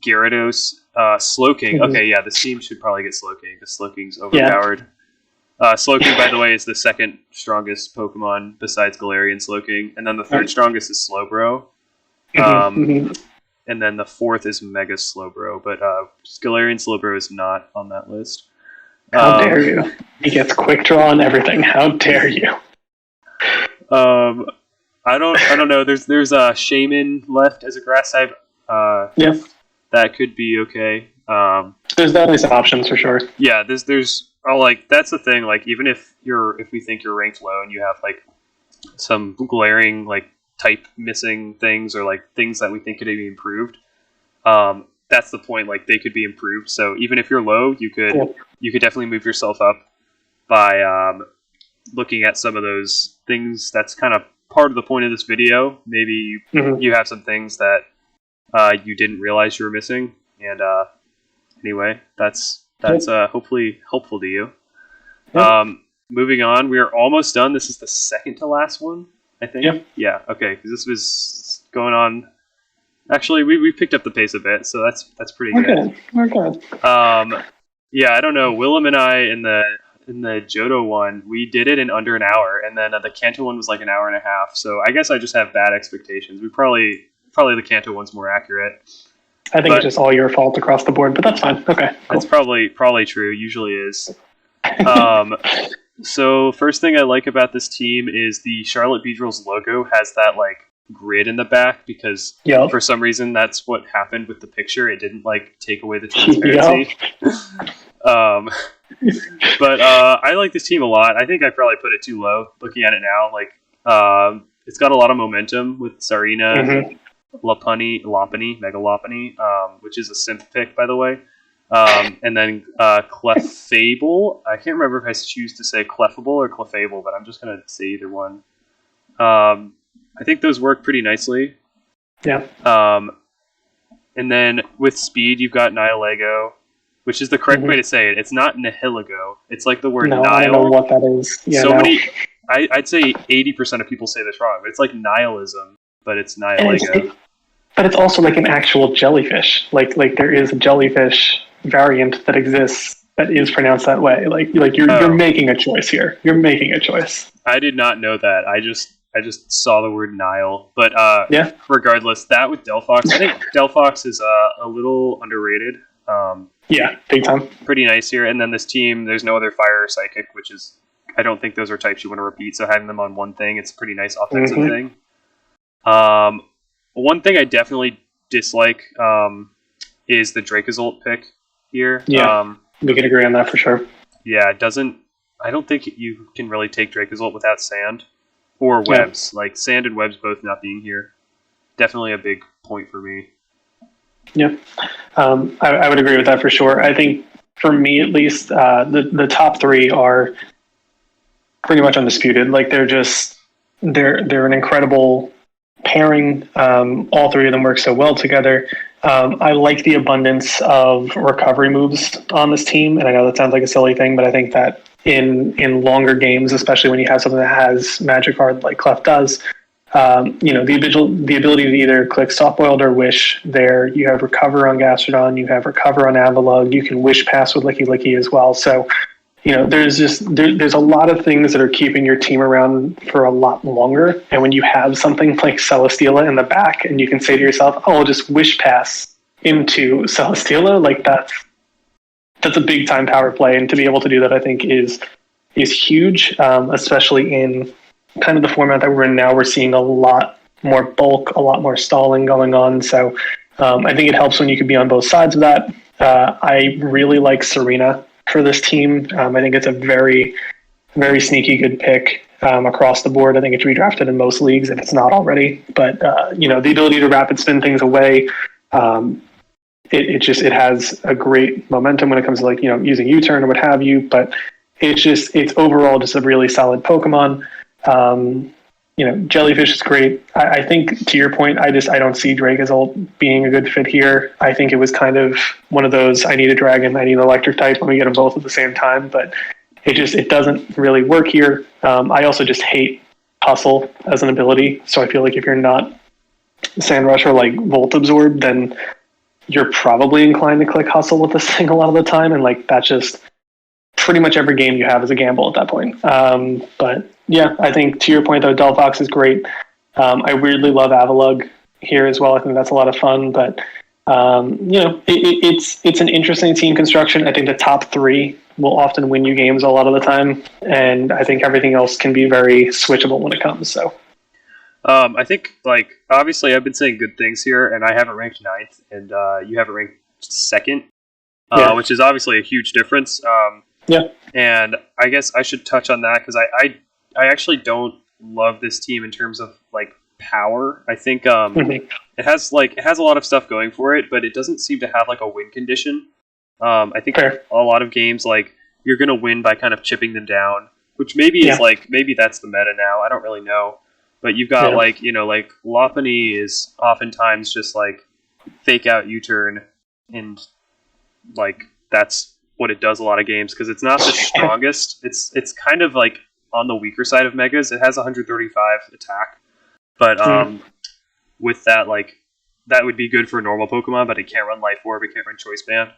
Gyarados, Slowking. Okay, this team should probably get Slowking because Slowking's overpowered. Slowking, by the way, is the second strongest Pokemon besides Galarian Slowking, and then the third strongest is Slowbro. And then the fourth is Mega Slowbro, but Galarian Slowbro is not on that list. How dare you? He gets quick draw and everything. How dare you? I don't know. There's a Shaman left as a grass type. Yeah, That could be okay. there's definitely some options for sure. Yeah, there's like that's the thing. Like even if we think you're ranked low and you have like some glaring like type missing things or like things that we think could be improved, that's the point. Like they could be improved. So even if you're low, you could definitely move yourself up by looking at some of those things. That's kind of part of the point of this video. Maybe you have some things that you didn't realize you were missing, and anyway, that's hopefully helpful to you. Moving on, we are almost done. This is the second to last one, I think. Yep. Yeah. Okay. Because this was going on. Actually, we picked up the pace a bit, so that's pretty good. We're good. Yeah, I don't know. Willem and I in the Johto one, we did it in under an hour, and then the Kanto one was like an hour and a half. So I guess I just have bad expectations. We probably the Kanto one's more accurate. I think it's just all your fault across the board, but that's fine. Okay, cool. That's probably true. Usually is. So first thing I like about this team is the Charlotte Beedrill's logo has that like grid in the back because for some reason that's what happened with the picture. It didn't like take away the transparency. But I like this team a lot. I think I probably put it too low looking at it now. Like it's got a lot of momentum with Sarina, Lopunny, Mega Lopunny, which is a synth pick, by the way. And then Clefable. I can't remember if I choose to say Clefable or Clefable, but I'm just going to say either one. I think those work pretty nicely. Yeah. And then with speed, you've got Nihilego, which is the correct way to say it. It's not Nihiligo. It's like the word Nihil. I don't know what that is. Yeah, I'd say 80% of people say this wrong, but it's like nihilism, but it's Nihilego. But it's also like an actual jellyfish. Like there is a jellyfish variant that exists that is pronounced that way. Like you're making a choice here. You're making a choice. I did not know that. I just saw the word Nile. But regardless, that with Delphox, I think Delphox is a little underrated. Yeah, big time. Pretty nice here. And then this team, there's no other fire or psychic, which is, I don't think those are types you want to repeat. So having them on one thing, it's a pretty nice offensive thing. One thing I definitely dislike is the Dracozolt pick here. Yeah, we can agree on that for sure. Yeah, I don't think you can really take Dracozolt without sand or webs. Yeah. Like sand and webs both not being here. Definitely a big point for me. Yeah, I would agree with that for sure. I think for me at least, the top three are pretty much undisputed. Like they're an incredible pairing. All three of them work so well together. I like the abundance of recovery moves on this team, and I know that sounds like a silly thing, but I think that in longer games, especially when you have something that has Magic Card like Clef does, the ability to either click Soft Boiled or Wish. There, you have Recover on Gastrodon, you have Recover on Avalugg, you can Wish Pass with Licky Licky as well. So, there's a lot of things that are keeping your team around for a lot longer. And when you have something like Celesteela in the back, and you can say to yourself, "Oh, I'll just Wish Pass into Celesteela," like that's a big time power play. And to be able to do that, I think is huge, especially in kind of the format that we're in now. We're seeing a lot more bulk, a lot more stalling going on. So I think it helps when you can be on both sides of that. I really like Serena for this team. I think it's a very, very sneaky good pick across the board. I think it should be drafted in most leagues if it's not already. But, the ability to rapid spin things away, it has a great momentum when it comes to using U-turn or what have you. But it's overall just a really solid Pokemon. Jellyfish is great. I think to your point, I don't see Dracozolt being a good fit here. I think it was kind of one of those, I need a dragon, I need an electric type, let me get them both at the same time, but it doesn't really work here. I also just hate Hustle as an ability, so I feel like if you're not Sandrush or like Volt Absorb, then you're probably inclined to click Hustle with this thing a lot of the time, and that's just pretty much every game you have is a gamble at that point. But yeah, I think to your point though, Delphox is great. I weirdly love Avalugg here as well. I think that's a lot of fun, but it's an interesting team construction. I think the top three will often win you games a lot of the time, and I think everything else can be very switchable when it comes. So I think, like, obviously I've been saying good things here, and I have it ranked ninth, and you have it ranked second, which is obviously a huge difference. Yeah. And I guess I should touch on that because I actually don't love this team in terms of like power. I think it has a lot of stuff going for it, but it doesn't seem to have like a win condition. I think Fair. a lot of games like you're gonna win by kind of chipping them down, which maybe is like maybe that's the meta now. I don't really know, but you've got like like Lopunny is oftentimes just like fake out U-turn, and like that's what it does a lot of games because it's not the strongest. It's kind of like on the weaker side of megas. It has 135 attack, but with that, like that would be good for a normal Pokemon, but it can't run Life Orb, it can't run Choice Band,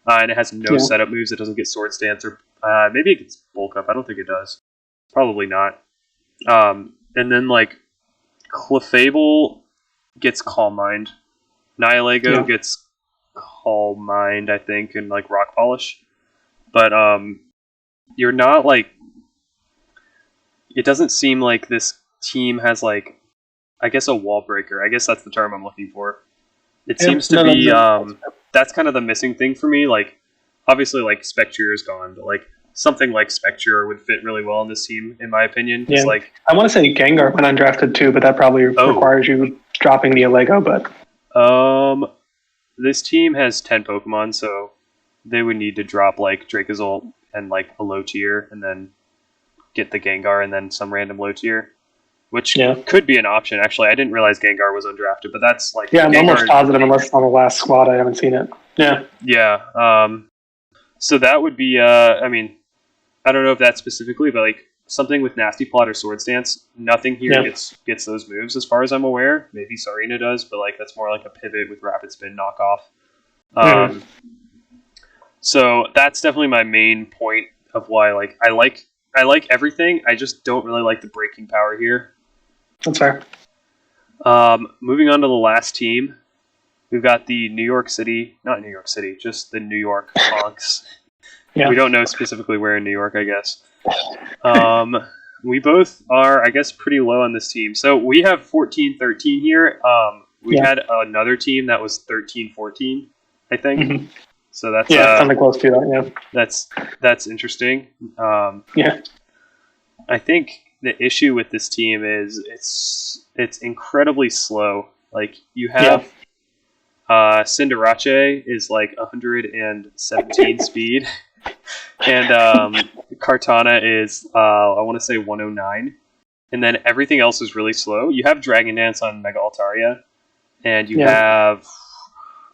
and it has no setup moves. It doesn't get Sword Stance or maybe it gets Bulk Up. I don't think it does. Probably not. And then like Clefable gets Calm Mind. Nihilego gets Calm Mind, I think, and like Rock Polish. But you're not like. It doesn't seem like this team has like, I guess, a wall breaker. I guess that's the term I'm looking for. It seems to be that's kind of the missing thing for me. Like, obviously, like Spectrier is gone, but like something like Spectrier would fit really well in this team, in my opinion. Yeah. Like, I want to say Gengar went undrafted too, but that probably requires you dropping the Lego. But this team has 10 Pokemon, so they would need to drop like Dracozolt and like a low tier, and then get the Gengar and then some random low tier, which could be an option. Actually, I didn't realize Gengar was undrafted, but that's like I'm almost positive unless it's on the last squad. I haven't seen it. So that would be I mean, I don't know if that's specifically, but like something with Nasty Plot or Sword Stance. Nothing here gets those moves as far as I'm aware. Maybe Sarina does, but like that's more like a pivot with Rapid Spin knockoff. So that's definitely my main point of why like I like everything. I just don't really like the breaking power here. That's fair. Moving on to the last team, we've got the not New York City, just the New York Honks. We don't know specifically where in New York, I guess. We both are, I guess, pretty low on this team. So we have 14-13 here. We had another team that was 13-14, I think. Mm-hmm. So that's something close to that. Yeah, that's interesting. I think the issue with this team is it's incredibly slow. Like you have Cinderace is like 117 speed, and Kartana is I want to say 109, and then everything else is really slow. You have Dragon Dance on Mega Altaria, and you have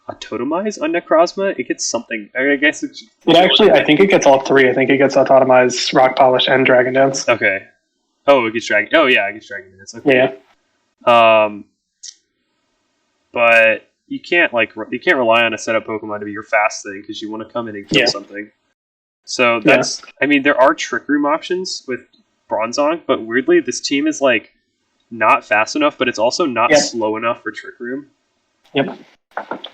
a Totemize on Necrozma. It gets something. I guess it actually. I think it gets all three. I think it gets Totemize, Rock Polish, and Dragon Dance. Okay. Oh, it gets Dragon. Oh, yeah, it gets Dragon Dance. Okay. Yeah. But you can't rely on a setup Pokemon to be your fast thing because you want to come in and kill something. So that's. I mean, there are Trick Room options with Bronzong, but weirdly, this team is like not fast enough, but it's also not slow enough for Trick Room. Yep.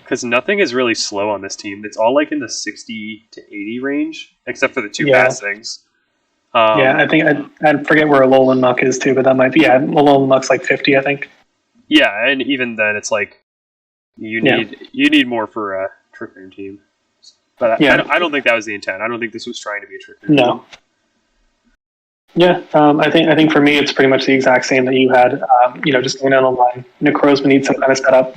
Because nothing is really slow on this team. It's all like in the 60 to 80 range, except for the two fast things. I think I forget where Alolan Muck is too, but that might be Alolan Muck's like 50, I think. Yeah, and even then, it's like you need more for a Trick Room team. But I don't think that was the intent. I don't think this was trying to be a Trick Room. No. Team. Yeah, I think for me it's pretty much the exact same that you had. Just going down the line. Necrozma needs some kind of setup.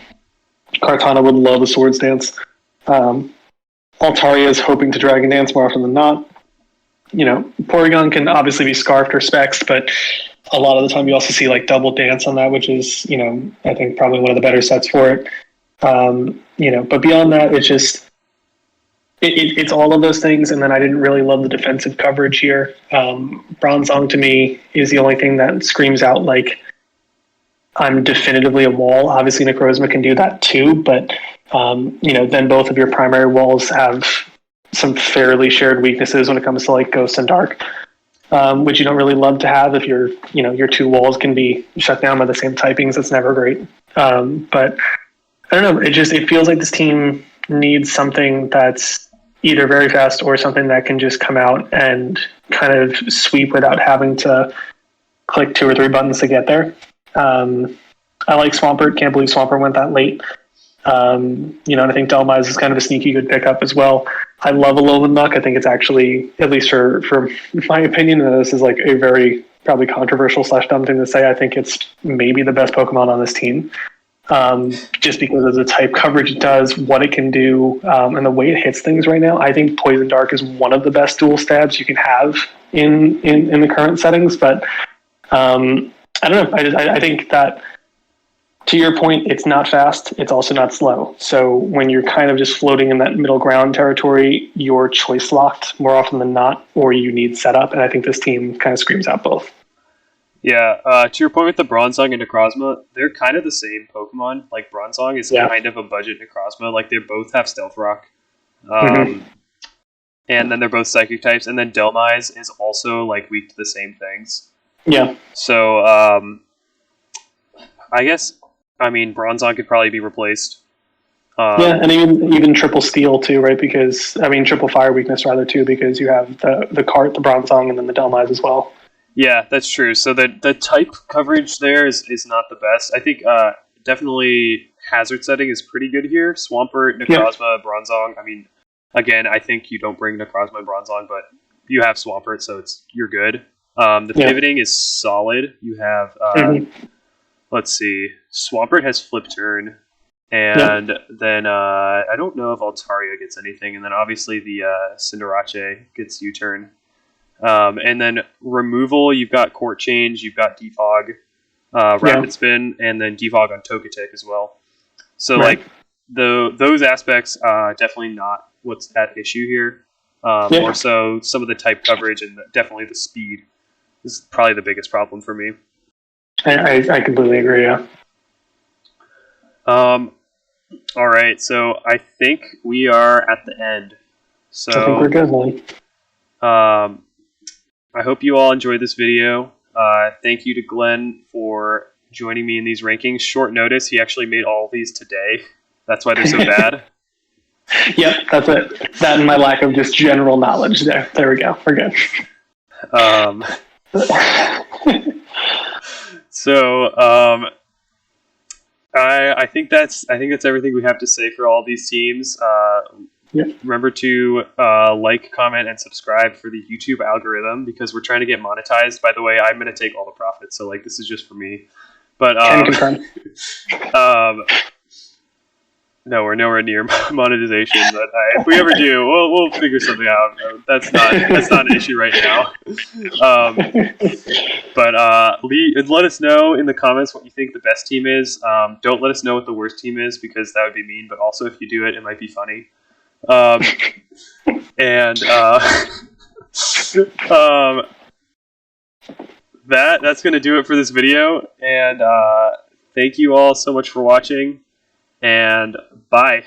Kartana would love a Sword Stance. Altaria is hoping to Dragon Dance more often than not. Porygon can obviously be Scarfed or Spexed, but a lot of the time you also see like Double Dance on that, which is, I think probably one of the better sets for it. But beyond that, it's just, it's all of those things, and then I didn't really love the defensive coverage here. Bronzong to me is the only thing that screams out like, I'm definitively a wall. Obviously, Necrozma can do that too, but then both of your primary walls have some fairly shared weaknesses when it comes to like Ghost and Dark, which you don't really love to have if your two walls can be shut down by the same typings. It's never great. But I don't know. It feels like this team needs something that's either very fast or something that can just come out and kind of sweep without having to click 2 or 3 buttons to get there. I like Swampert. Can't believe Swampert went that late. And I think Dhelmise is kind of a sneaky good pickup as well. I love Alolan Muck. I think it's actually, at least for my opinion, and this is like a very probably controversial / dumb thing to say, I think it's maybe the best Pokemon on this team. Just because of the type coverage it does, what it can do, and the way it hits things right now. I think Poison Dark is one of the best dual stabs you can have in the current settings. But I don't know. I think that, to your point, it's not fast. It's also not slow. So when you're kind of just floating in that middle ground territory, you're choice locked more often than not, or you need setup. And I think this team kind of screams out both. Yeah, to your point with the Bronzong and Necrozma, they're kind of the same Pokemon. Like, Bronzong is kind of a budget Necrozma. Like, they both have Stealth Rock. And then they're both Psychic types. And then Dhelmise is also, like, weak to the same things. Yeah. So, I guess, Bronzong could probably be replaced. And even triple steel too, right? Because, triple fire weakness rather too, because you have the Cart, the Bronzong, and then the Dhelmise as well. Yeah, that's true. So the type coverage there is not the best. I think definitely hazard setting is pretty good here. Swampert, Necrozma, Bronzong. Again, I think you don't bring Necrozma and Bronzong, but you have Swampert, so you're good. The pivoting is solid. You have, let's see, Swampert has Flip Turn, and then I don't know if Altaria gets anything, and then obviously the Cinderace gets U-Turn. And then removal, you've got Court Change, you've got Defog, Rapid Spin, and then Defog on Togetic as well. So, those aspects definitely not what's at issue here. More so some of the type coverage and definitely the speed is probably the biggest problem for me. I completely agree, yeah. All right, so I think we are at the end. So I think we're good, man. I hope you all enjoyed this video. Thank you to Glen for joining me in these rankings. Short notice, he actually made all of these today. That's why they're so bad. Yep, that's it. That and my lack of just general knowledge there. There we go. We're good. I think that's everything we have to say for all these teams. Remember to like, comment, and subscribe for the YouTube algorithm because we're trying to get monetized. By the way, I'm going to take all the profits, so this is just for me. But no, we're nowhere near monetization. But if we ever do, we'll figure something out. That's not an issue right now. But let us know in the comments what you think the best team is. Don't let us know what the worst team is because that would be mean. But also, if you do it, it might be funny. That's going to do it for this video. And thank you all so much for watching. And bye.